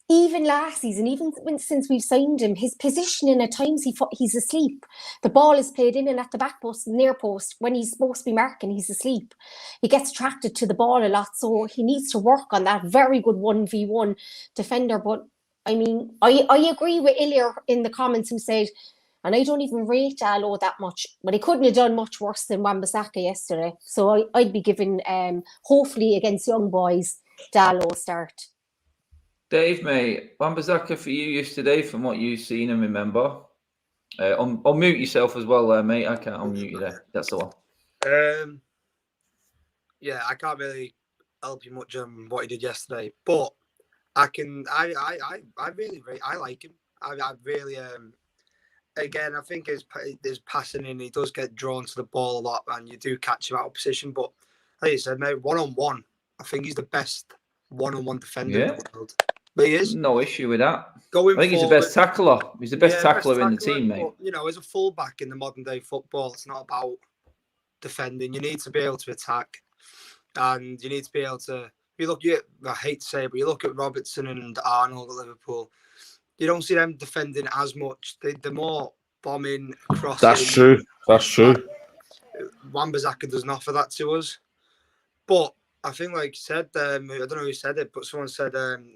even last season, even since we've signed him, his positioning at times he's asleep. The ball is played in and at the back post, near post, when he's supposed to be marking, he's asleep. He gets attracted to the ball a lot, so he needs to work on that. Very good 1v1 defender, but I mean, I agree with Ilya in the comments who said, and I don't even rate Dalot that much, but he couldn't have done much worse than Wan-Bissaka yesterday. So I'd be giving, hopefully against young boys, Dalot start. Dave, mate, Wan-Bissaka for you yesterday, from what you've seen and remember. Unmute yourself as well, mate. I can't unmute you there. That's the one. Yeah, I can't really help you much on what he did yesterday, but I like him. I really again, I think his passing in, he does get drawn to the ball a lot, and you do catch him out of position. But like you said, mate, 1-on-1, I think he's the best 1-on-1 defender in the world. But he is. No issue with that. I think he's forward, the best tackler. He's the best tackler in the team, mate. But, as a fullback in the modern day football, it's not about defending. You need to be able to attack, and you need to be able to. You look at, I hate to say it, but you look at Robertson and Arnold at Liverpool, you don't see them defending as much. They're more bombing, crossing. That's true. Wan-Bissaka doesn't offer that to us. But I think, like you said, I don't know who said it, but someone said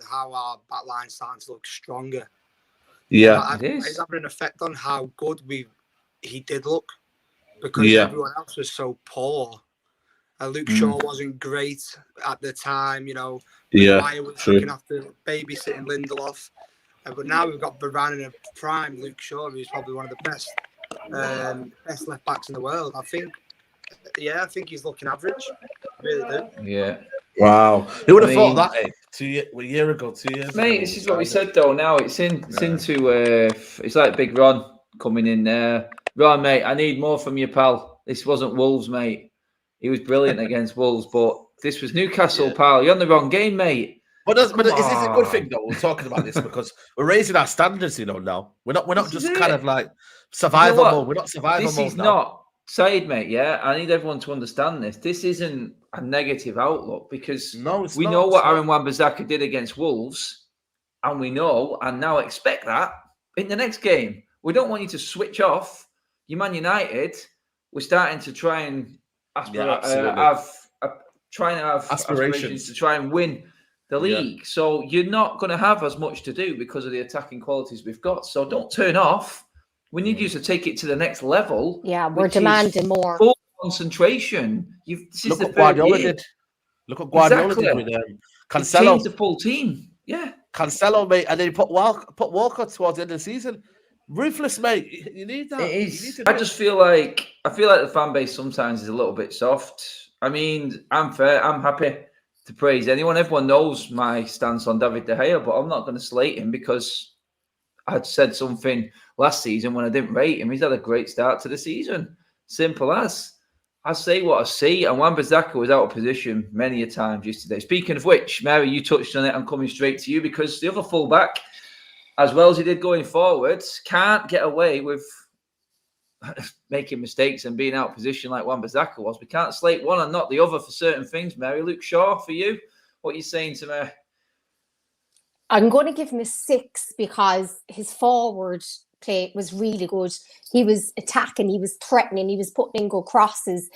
how our back line's starting to look stronger. Yeah, it's having an effect on how good he did look, because everyone else was so poor. Luke Shaw wasn't great at the time, Wire was looking after babysitting Lindelof. But now we've got Varane in a prime Luke Shaw, who's probably one of the best left backs in the world. I think he's looking average. I really do. Yeah. Wow. Who would have thought that a year ago, 2 years mate, ago? This is what we said, though. Now it's into it's like Big Ron coming in there. Ron, mate, I need more from you, pal. This wasn't Wolves, mate. He was brilliant against Wolves, but this was Newcastle, pal. You're on the wrong game, mate. But is this a good thing, though? We're talking about this because we're raising our standards, now. We're not just kind of like survival mode. We're not survival mode. This is not Said, mate. Yeah, I need everyone to understand this. This isn't a negative outlook, because we know what Aaron Wan-Bissaka did against Wolves, and we know and now expect that in the next game. We don't want you to switch off your Man United we're starting to try and absolutely. have aspirations to try and win the league. So you're not going to have as much to do because of the attacking qualities we've got. So don't turn off. We need you to take it to the next level. Yeah, we're demanding more. Full concentration. Look what Guardiola did. Look what Guardiola did with Cancelo. He changed the full team. Yeah. Cancelo, mate, and then he put Walker towards the end of the season. Ruthless, mate. You need that. It is. I feel like the fan base sometimes is a little bit soft. I mean, I'm fair. I'm happy to praise anyone. Everyone knows my stance on David De Gea, but I'm not going to slate him because I'd said something last season when I didn't rate him. He's had a great start to the season. Simple as. I say what I see, and Wan-Bissaka was out of position many a time yesterday. Speaking of which, Mary, you touched on it. I'm coming straight to you because the other fullback, as well as he did going forward, can't get away with making mistakes and being out of position like Wan-Bissaka was. We can't slate one and not the other for certain things, Mary. Luke Shaw, for you, what are you saying to me? I'm going to give him a 6 because his forward play was really good. He was attacking, he was threatening, he was putting in good crosses.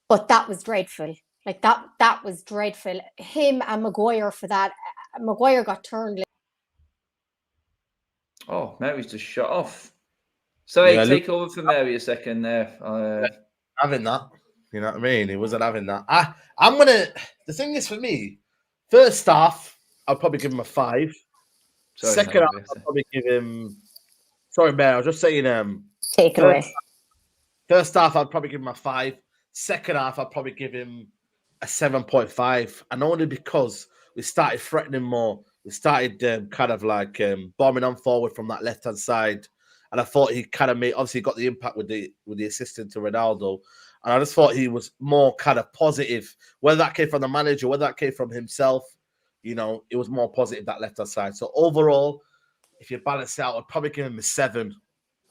But that was dreadful. Like that was dreadful. Him and Maguire for that. Maguire got turned. Oh, Mary's just shut off. Sorry, take over for Mary a second there. Having that. You know what I mean? He wasn't having that. The thing is for me, first half, I'll probably give him a 5. Sorry, second half, I'll probably give him. Sorry, Mary, I was just saying. Take it away. First half, I'd probably give him a 5. Second half, I'd probably give him a 7.5, and only because we started threatening more. We started kind of like bombing on forward from that left hand side, and I thought he kind of obviously got the impact with the assistant to Ronaldo, and I just thought he was more kind of positive. Whether that came from the manager, whether that came from himself. You know, it was more positive that left-hand side. So overall, if you balance it out, I'd probably give him a 7.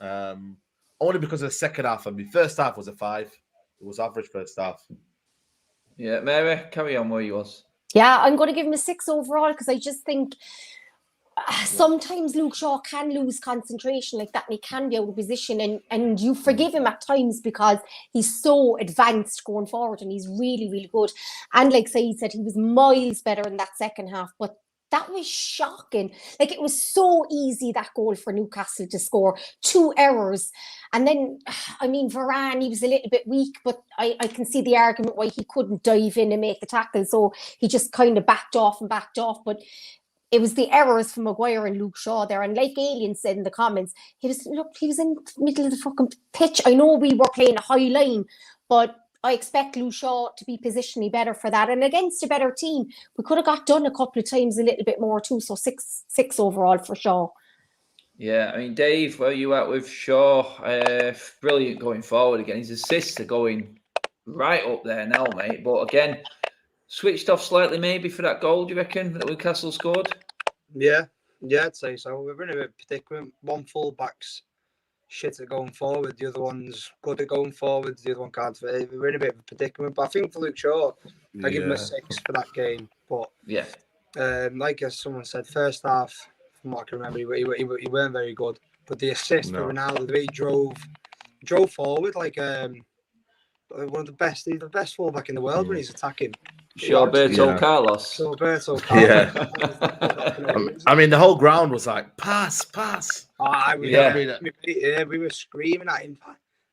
Only because of the second half of me. First half was a 5. It was average first half. Yeah, Mary, carry on where you was. Yeah, I'm going to give him a 6 overall because I just think sometimes Luke Shaw can lose concentration like that and he can be out of position and you forgive him at times because he's so advanced going forward and he's really, really good. And like Saeed said, he was miles better in that second half, but that was shocking. Like it was so easy, that goal for Newcastle to score. 2 errors. And then, I mean, Varane, he was a little bit weak, but I can see the argument why he couldn't dive in and make the tackle. So he just kind of backed off. But it was the errors from Maguire and Luke Shaw there. And like Alien said in the comments, he was in the middle of the fucking pitch. I know we were playing a high line, but I expect Luke Shaw to be positionally better for that. And against a better team, we could have got done a couple of times a little bit more too. So 6 overall for Shaw. Yeah, I mean, Dave, where are you at with Shaw? Brilliant going forward again. His assists are going right up there now, mate. But again, switched off slightly maybe for that goal, do you reckon, that Newcastle scored? Yeah, I'd say so. We're in a bit of predicament. One fullback's shit at going forward, the other one's good at going forward, the other one can't. We're in a bit of a predicament. But I think for Luke Shaw, I give him a 6 for that game. But yeah, like as someone said, first half, from what I can remember, he weren't very good. But the assist for Ronaldo, the way he drove forward like one of the best. He's the best fullback in the world when he's attacking. Roberto Carlos. Roberto Carlos. Yeah. I mean, the whole ground was like, pass. We were screaming at him.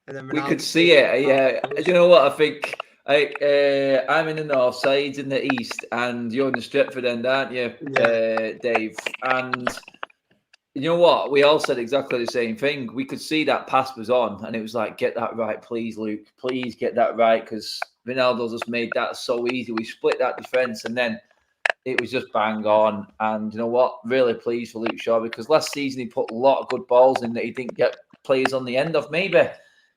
And then we could see it. Yeah. Do you know what? I think I'm in the north side, in the east, and you're in the Stretford end, aren't you, Dave? And you know what? We all said exactly the same thing. We could see that pass was on, and it was like, get that right, please, Luke. Please get that right, because Ronaldo just made that so easy. We split that defence, and then it was just bang on. And you know what? Really pleased for Luke Shaw, because last season he put a lot of good balls in that he didn't get players on the end of. Maybe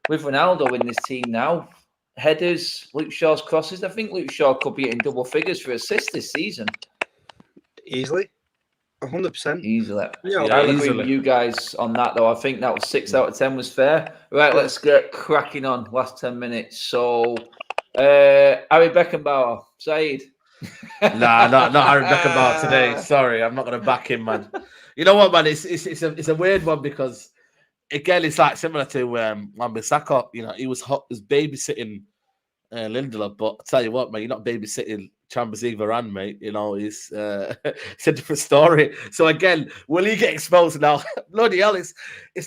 with Ronaldo in this team now, headers, Luke Shaw's crosses, I think Luke Shaw could be in double figures for assists this season. Easily. 100%. Easily. Yeah, I agree with you guys on that, though. I think that was 6 out of 10 was fair. Right, let's get cracking on. Last 10 minutes. So, Harry Beckenbauer, Saeed. Nah, not Harry Beckenbauer today. Sorry, I'm not going to back him, man. You know what, man? It's a weird one because again, it's like similar to Wan-Bissaka. You know, he was babysitting Lindelof, but I tell you what, mate, you're not babysitting Champions League Varane, mate. You know, it's a different story. So again, will he get exposed now? Bloody hell, it's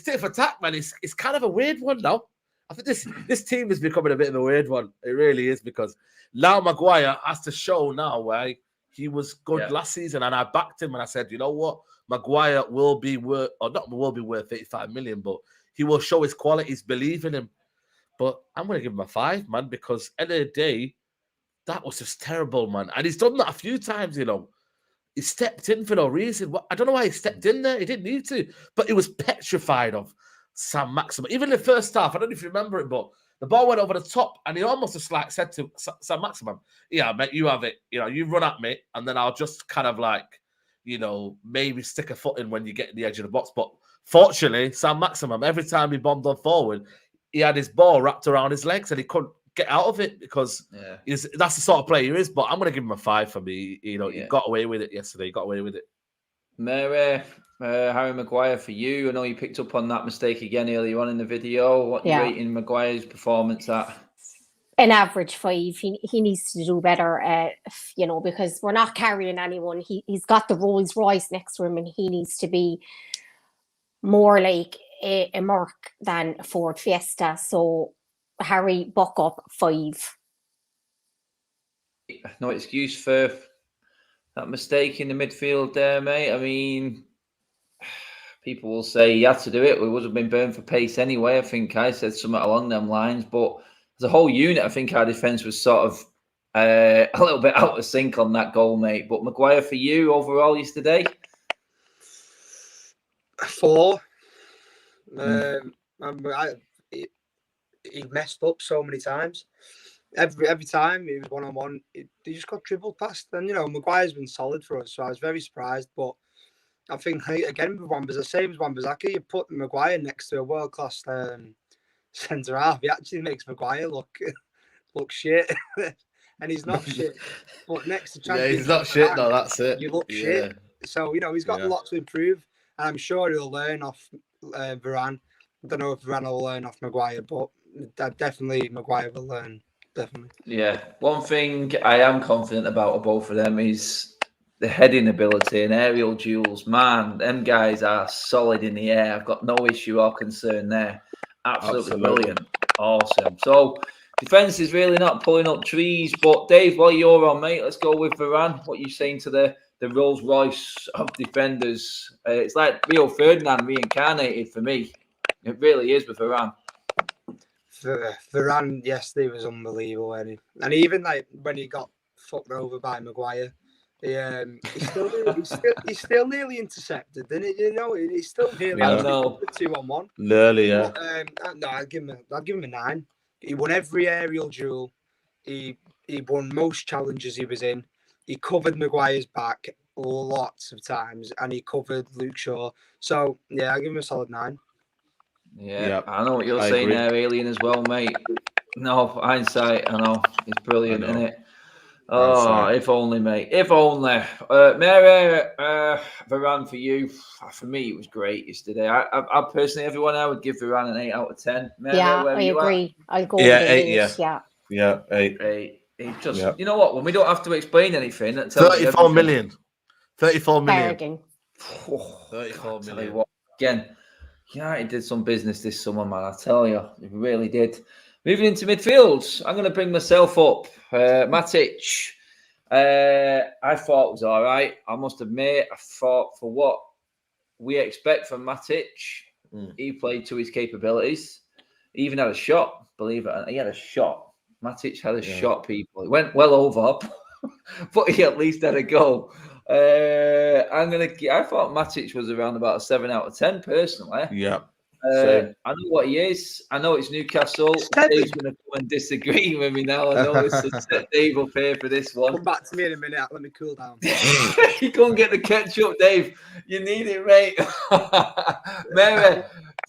tit for tat, man. It's kind of a weird one now. I think this team is becoming a bit of a weird one. It really is, because now Maguire has to show now why he was good last season, and I backed him and I said, you know what, Maguire will be worth, or not will be worth 85 million, but he will show his qualities. Believe in him. But I'm going to give him a 5, man, because at the end of the day, that was just terrible, man. And he's done that a few times, you know. He stepped in for no reason. I don't know why he stepped in there. He didn't need to. But he was petrified of Sam Maximin. Even in the first half, I don't know if you remember it, but the ball went over the top and he almost just like said to Sam Maximin, yeah, mate, you have it. You know, you run at me and then I'll just kind of like, you know, maybe stick a foot in when you get to the edge of the box. But fortunately, Sam Maximin, every time he bombed on forward, he had his ball wrapped around his legs and he couldn't get out of it, because that's the sort of player he is. But I'm going to give him a 5 for me. You know, he got away with it yesterday. He got away with it. Mary, Harry Maguire for you. I know you picked up on that mistake again earlier on in the video. What are you rating Maguire's performance at? An average 5. He needs to do better, you know, because we're not carrying anyone. He's got the Rolls Royce next to him, and he needs to be more like a Merc than a Ford Fiesta. So Harry, buck up, 5. No excuse for that mistake in the midfield there, mate. I mean, people will say he had to do it. We would have been burned for pace anyway. I think I said something along them lines. But as a whole unit, I think our defence was sort of a little bit out of sync on that goal, mate. But Maguire, for you overall yesterday? 4. He messed up so many times. Every time he was 1-on-1, he just got dribbled past. And, you know, Maguire's been solid for us, so I was very surprised. But I think, again, with Wan-Bissaka, same as Wan-Bissaka, you put Maguire next to a world-class centre-half, he actually makes Maguire look shit. And he's not shit. But next to champions, he's not shit, no, that's it. You look shit. So, you know, he's got a lot to improve. And I'm sure he'll learn off Varane. I don't know if Varane will learn off Maguire, but definitely Maguire will learn. Definitely. Yeah. One thing I am confident about both of them is the heading ability and aerial duels. Man, them guys are solid in the air. I've got no issue or concern there. Absolutely brilliant. Awesome. So defence is really not pulling up trees. But Dave, while you're on, mate, let's go with Varane. What are you saying to the Rolls Royce of defenders? It's like Rio Ferdinand reincarnated for me. It really is with Varane. Varane yesterday was unbelievable, and even like when he got fucked over by Maguire, he's still nearly intercepted, didn't it? You know, he's still nearly 2-on-1. Nearly, yeah. But, no, I'll give him a 9. He won every aerial duel. He won most challenges he was in. He covered Maguire's back lots of times, and he covered Luke Shaw. So yeah, I'll give him a solid 9. Yeah, I know what you're saying there, Alien, as well, mate. No, hindsight, I know. It's brilliant, isn't it? Oh, if only, mate. If only. Mary, Varane for you. For me, it was great yesterday. I personally, everyone, I would give Varane an 8 out of 10. Mary, I agree. I'll go with 8. 8. It just, you know what? When we don't have to explain anything, that 34 million. 34 million. Bargain. 34 million. What, again, United did some business this summer, man. I tell you, it really did. Moving into midfield, I'm going to bring myself up. Matic, I thought was all right. I must admit, I thought for what we expect from Matic, he played to his capabilities. He even had a shot, believe it or not. He had a shot. Matic had a shot, people. It went well over, but he at least had a goal. I thought Matic was around about a 7 out of 10 personally. Yeah. I know what he is. I know it's Newcastle. Dave's going to come and disagree with me now. I know it's a set Dave up here for this one. Come back to me in a minute. Let me cool down. You can't get the ketchup, Dave. You need it, mate. Mary,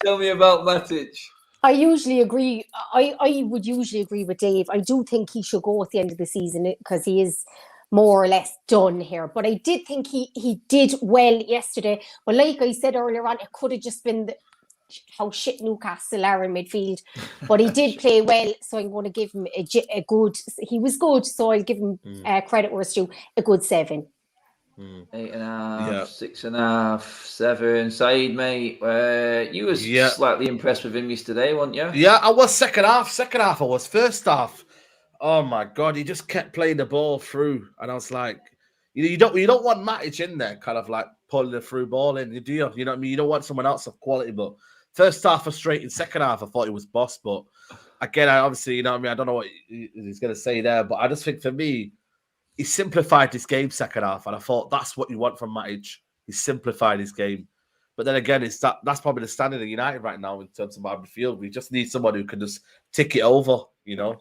tell me about Matic. I usually agree. I would usually agree with Dave. I do think he should go at the end of the season because he is more or less done here. But I did think he did well yesterday. But like I said earlier on, it could have just been how shit Newcastle are in midfield. But he did play well, so I'm going to give him a good. He was good, so I'll give him credit where it's due. A good 7. 8.5, 6.5, 7. Saeed, mate, you was slightly impressed with him yesterday, weren't you? Yeah, I was second half. Second half, I was. First half, oh my God, he just kept playing the ball through, and I was like, you don't want Matic in there, kind of like pulling the through ball in. You know what I mean? You don't want someone else of quality. But first half frustrating. Second half, I thought he was boss. But again, I obviously, you know what I mean. I don't know what he's going to say there, but I just think for me, he simplified this game second half, and I thought that's what you want from Matic. He simplified his game. But then again, that's probably the standard of United right now in terms of our midfield. We just need someone who can just tick it over, you know.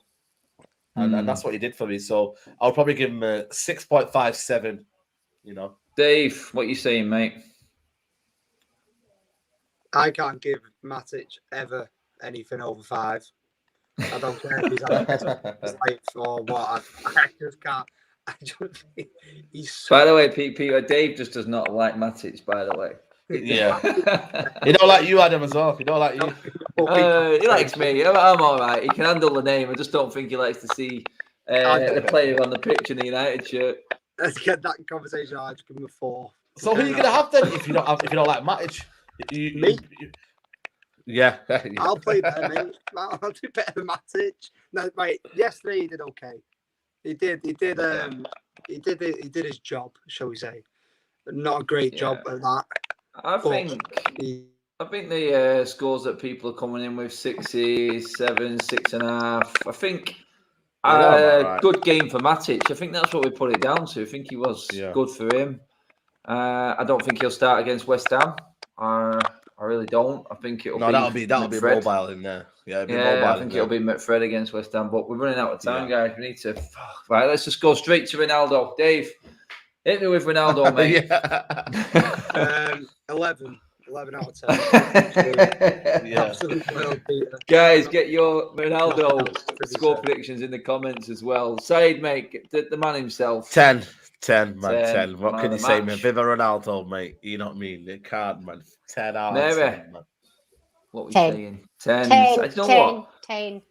And that's what he did for me. So I'll probably give him a 6.57, you know. Dave, what are you saying, mate? I can't give Matic ever anything over 5. I don't care if he's life or what. I just can't. I just think he's so... By the way, Peter, Dave just does not like Matic, by the way. Yeah. He don't like you, Adam, as well. He don't like you. He likes me. I'm all right. He can handle the name. I just don't think he likes to see the player on the pitch in the United shirt. Let's get that conversation. I'll just give him a 4. So who are you gonna have then if you don't like Matic? Me? Yeah. I'll play better, mate. I'll do better than Matic. No, right. Yesterday he did okay. He did his job, shall we say? Not a great job at that. I think the scores that people are coming in with 6s, 7s, 6.5. I think good game for Matic. I think that's what we put it down to. I think he was good for him. I don't think he'll start against West Ham. I really don't. I think it'll be mobile in there. I think it'll be McFred against West Ham. But we're running out of time, guys. We need to right. Let's just go straight to Ronaldo. Dave, hit me with Ronaldo, mate. 11 out of 10. Absolutely. Guys, get your Ronaldo score predictions in the comments as well. Saeed, mate, the man himself. 10, man. 10. What can you say, man? Viva Ronaldo, mate. You know what I mean? It can't, man. 10 out of 10, man. What were you saying? 10. 10.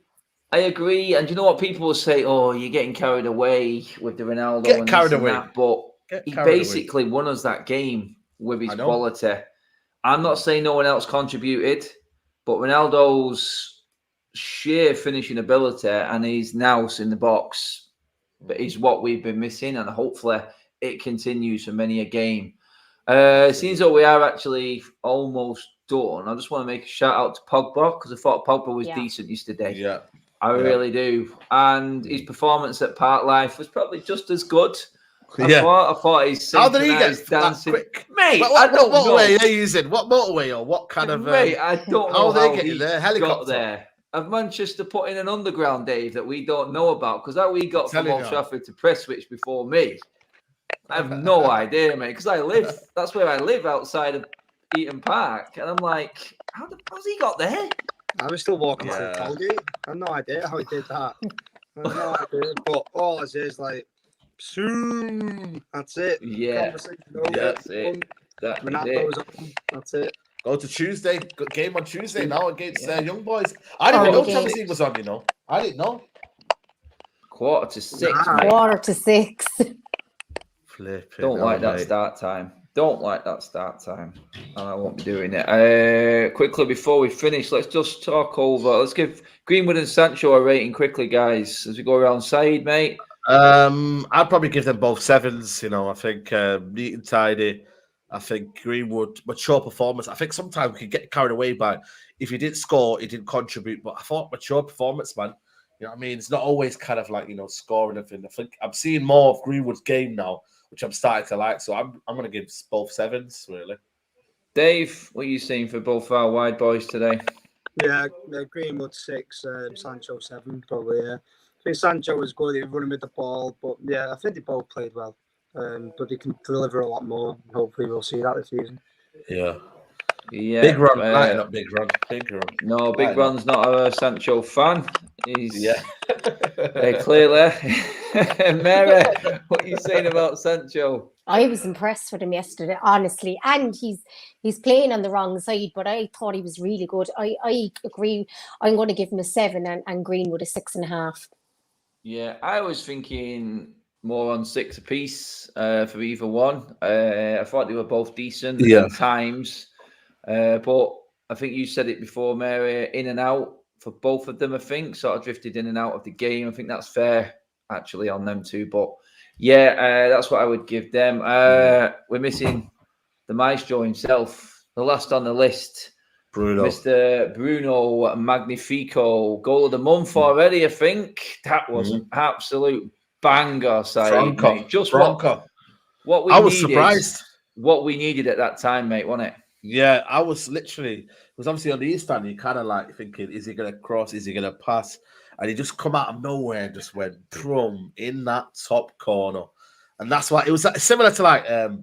I agree. And you know what? People will say, oh, you're getting carried away with the Ronaldo. Get carried away. But he basically won us that game with his quality. I'm not saying no one else contributed, but Ronaldo's sheer finishing ability and his nous in the box is what we've been missing, and hopefully it continues for many a game. Seems though we are actually almost done. I just want to make a shout out to Pogba because I thought Pogba was decent yesterday. Yeah, I really do. And his performance at Park Life was probably just as good. I thought he's how did he get dancing, quick? Mate, I don't know. What motorway are you using? What motorway or what kind of? Mate, I don't know how they get there. Helicopter. There. Have Manchester put in an underground, Dave, that we don't know about? Because that we got from Old Trafford to Prestwich before me. I have no idea, mate. Because that's where I live, outside of Eaton Park, and I'm like, how's he got there? I was still walking through Colgate. I have no idea how he did that. I have no idea. But all I say is like, soon. That's it. Yeah. That's it. That's it. Go to Tuesday. Game on Tuesday now against Young Boys. I didn't know Champions League was on, you know. I didn't know. 5:45. 5:45. Flipping. Don't like that start time. And I won't be doing it. Quickly, before we finish, let's just talk over. Let's give Greenwood and Sancho a rating quickly, guys, as we go around. Saeed, mate. I'd probably give them both 7s. You know, I think neat and tidy. I think Greenwood, mature performance. I think sometimes we can get carried away by if he didn't score, he didn't contribute. But I thought mature performance, man. You know what I mean? It's not always kind of like, you know, scoring everything. I think I'm seeing more of Greenwood's game now, which I'm starting to like. So I'm going to give both 7s, really. Dave, what are you seeing for both our wide boys today? Yeah, Greenwood 6, Sancho 7, probably, yeah. I think Sancho was good. He was running with the ball. But, yeah, I think they both played well. But he can deliver a lot more. Hopefully, we'll see that this season. Yeah. Yeah. Big run. Not big run. Big run. No, Big Run's not a Sancho fan. He's Yeah. clearly. Mary, what are you saying about Sancho? I was impressed with him yesterday, honestly, and he's playing on the wrong side, but I thought he was really good. I agree. I'm going to give him a 7 and Greenwood a 6.5. Yeah, I was thinking more on 6 apiece for either one. I thought they were both decent at times, but I think you said it before, Mary, in and out for both of them. I think sort of drifted in and out of the game. I think that's fair actually on them too, but. Yeah, that's what I would give them. We're missing the maestro himself, the last on the list, Bruno. Mr. Bruno Magnifico. Goal of the month already, I think. That was an absolute banger, Saeed, mate. Just what we I was needed. Surprised. What we needed at that time, mate, wasn't it? Yeah, I was literally, because obviously on the East Stand, you kind of like thinking, is he going to cross? Is he going to pass? And he just come out of nowhere and just went boom in that top corner. And that's why it was similar to like a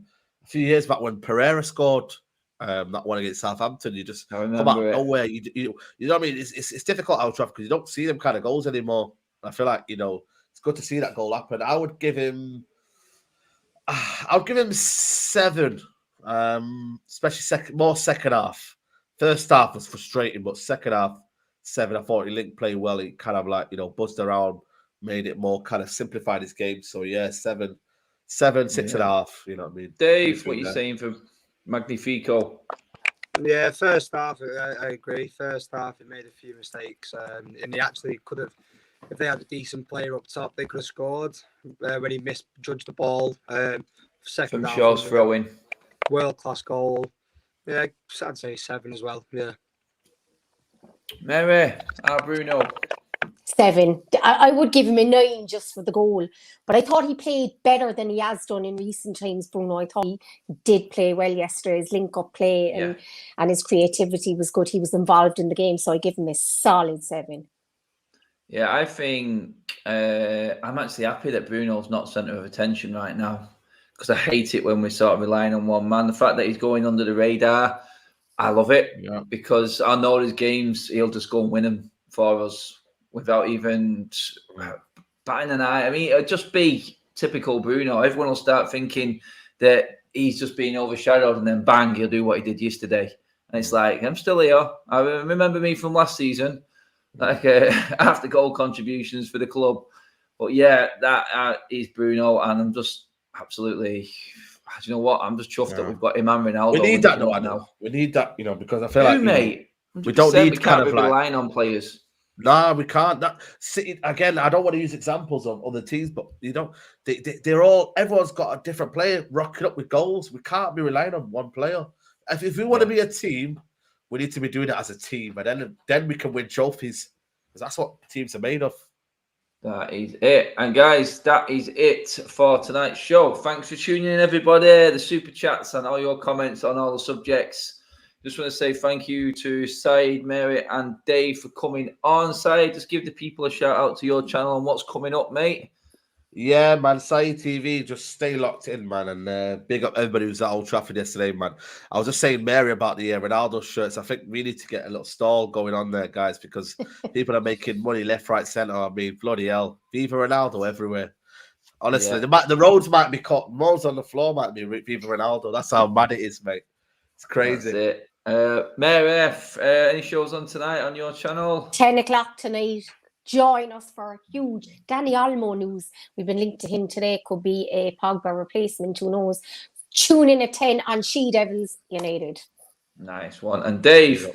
few years back when Pereira scored that one against Southampton. You just come out of nowhere. You know what I mean? It's difficult out because you don't see them kind of goals anymore. I feel like, it's good to see that goal happen. I would give him 7, especially more second half. First half was frustrating, but second half, 7. I thought he linked play well. He kind of like, buzzed around, made it more kind of simplified his game. So yeah, 7, 6.5. You know what I mean? Dave, what are you saying for Magnifico? Yeah, first half, I agree. First half, he made a few mistakes, and he actually could have, if they had a decent player up top, they could have scored when he misjudged the ball. Second half, Shaw's throwing. World-class goal. Yeah, I'd say 7 as well. Yeah. Mary, Bruno. 7. I would give him a 9 just for the goal, but I thought he played better than he has done in recent times, Bruno. I thought he did play well yesterday. His link-up play and his creativity was good. He was involved in the game, so I give him a solid 7. Yeah, I think I'm actually happy that Bruno's not centre of attention right now, because I hate it when we're sort of relying on one man. The fact that he's going under the radar, I love it, because I know there's games he'll just go and win them for us without even batting an eye. I mean, it'll just be typical Bruno. Everyone will start thinking that he's just being overshadowed, and then bang, he'll do what he did yesterday. And it's like, I'm still here. I remember me from last season, like after goal contributions for the club. But yeah, that is Bruno, and I'm just absolutely. Do you know what? I'm just chuffed that we've got him and Ronaldo. We need that now. We need that, because I feel like mate, we don't need we can't kind of like relying on players. No, we can't. Again, I don't want to use examples of other teams, but they're all. Everyone's got a different player rocking up with goals. We can't be relying on one player. If we want to be a team, we need to be doing it as a team, and then we can win trophies, because that's what teams are made of. That is it. And guys, that is it for tonight's show. Thanks for tuning in, everybody. The super chats and all your comments on all the subjects. Just want to say thank you to Saeed, Mary, and Dave for coming on. Saeed, just give the people a shout out to your channel and what's coming up, mate. Yeah, man. Matic TV, just stay locked in, man. And big up everybody who was at Old Trafford yesterday, man. I was just saying, Mary, about the Ronaldo shirts. I think we need to get a little stall going on there, guys, because people are making money left, right, centre. I mean, bloody hell. Viva Ronaldo everywhere. Honestly, the roads might be cut. Roads on the floor might be Viva Ronaldo. That's how mad it is, mate. It's crazy. That's it. Mary F, any shows on tonight on your channel? 10 o'clock tonight. Join us for a huge Danny Olmo news. We've been linked to him today. Could be a Pogba replacement. Who knows? Tune in at 10 on She Devils United. Nice one. And Dave,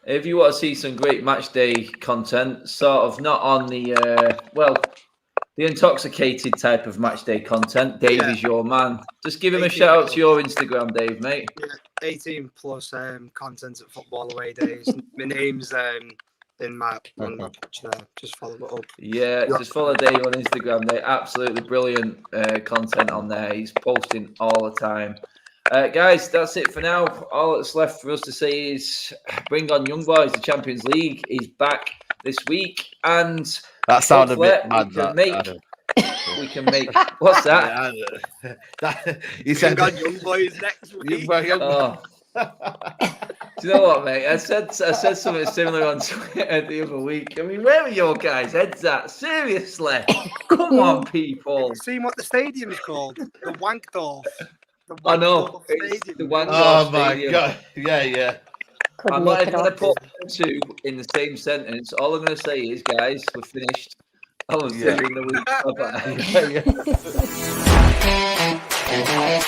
if you want to see some great match day content, sort of not on the the intoxicated type of match day content, Dave is your man. Just give him a shout out to your Instagram, Dave, mate. Yeah, 18 plus content at football away days. My name's in my picture. Just follow it up. Yeah, just follow Dave on Instagram. They're absolutely brilliant content on there. He's posting all the time. Guys, that's it for now. All that's left for us to say is bring on Young Boys. The Champions League is back this week, and that sounded a bit mad. We can make what's that? You said got Young Boys next week. Do you know what, mate? I said something similar on Twitter the other week. I mean, where are your guys' heads at? Seriously, come on, people. Seen what the stadium is called? The Wankdorf. I know. It's the Stadium. Wankdorf Oh my Stadium. God! Yeah. Couldn't I'm make not it even going to up. put two in the same sentence. All I'm going to say is, guys, we're finished. I'll see you in the week. Bye-bye. Yeah.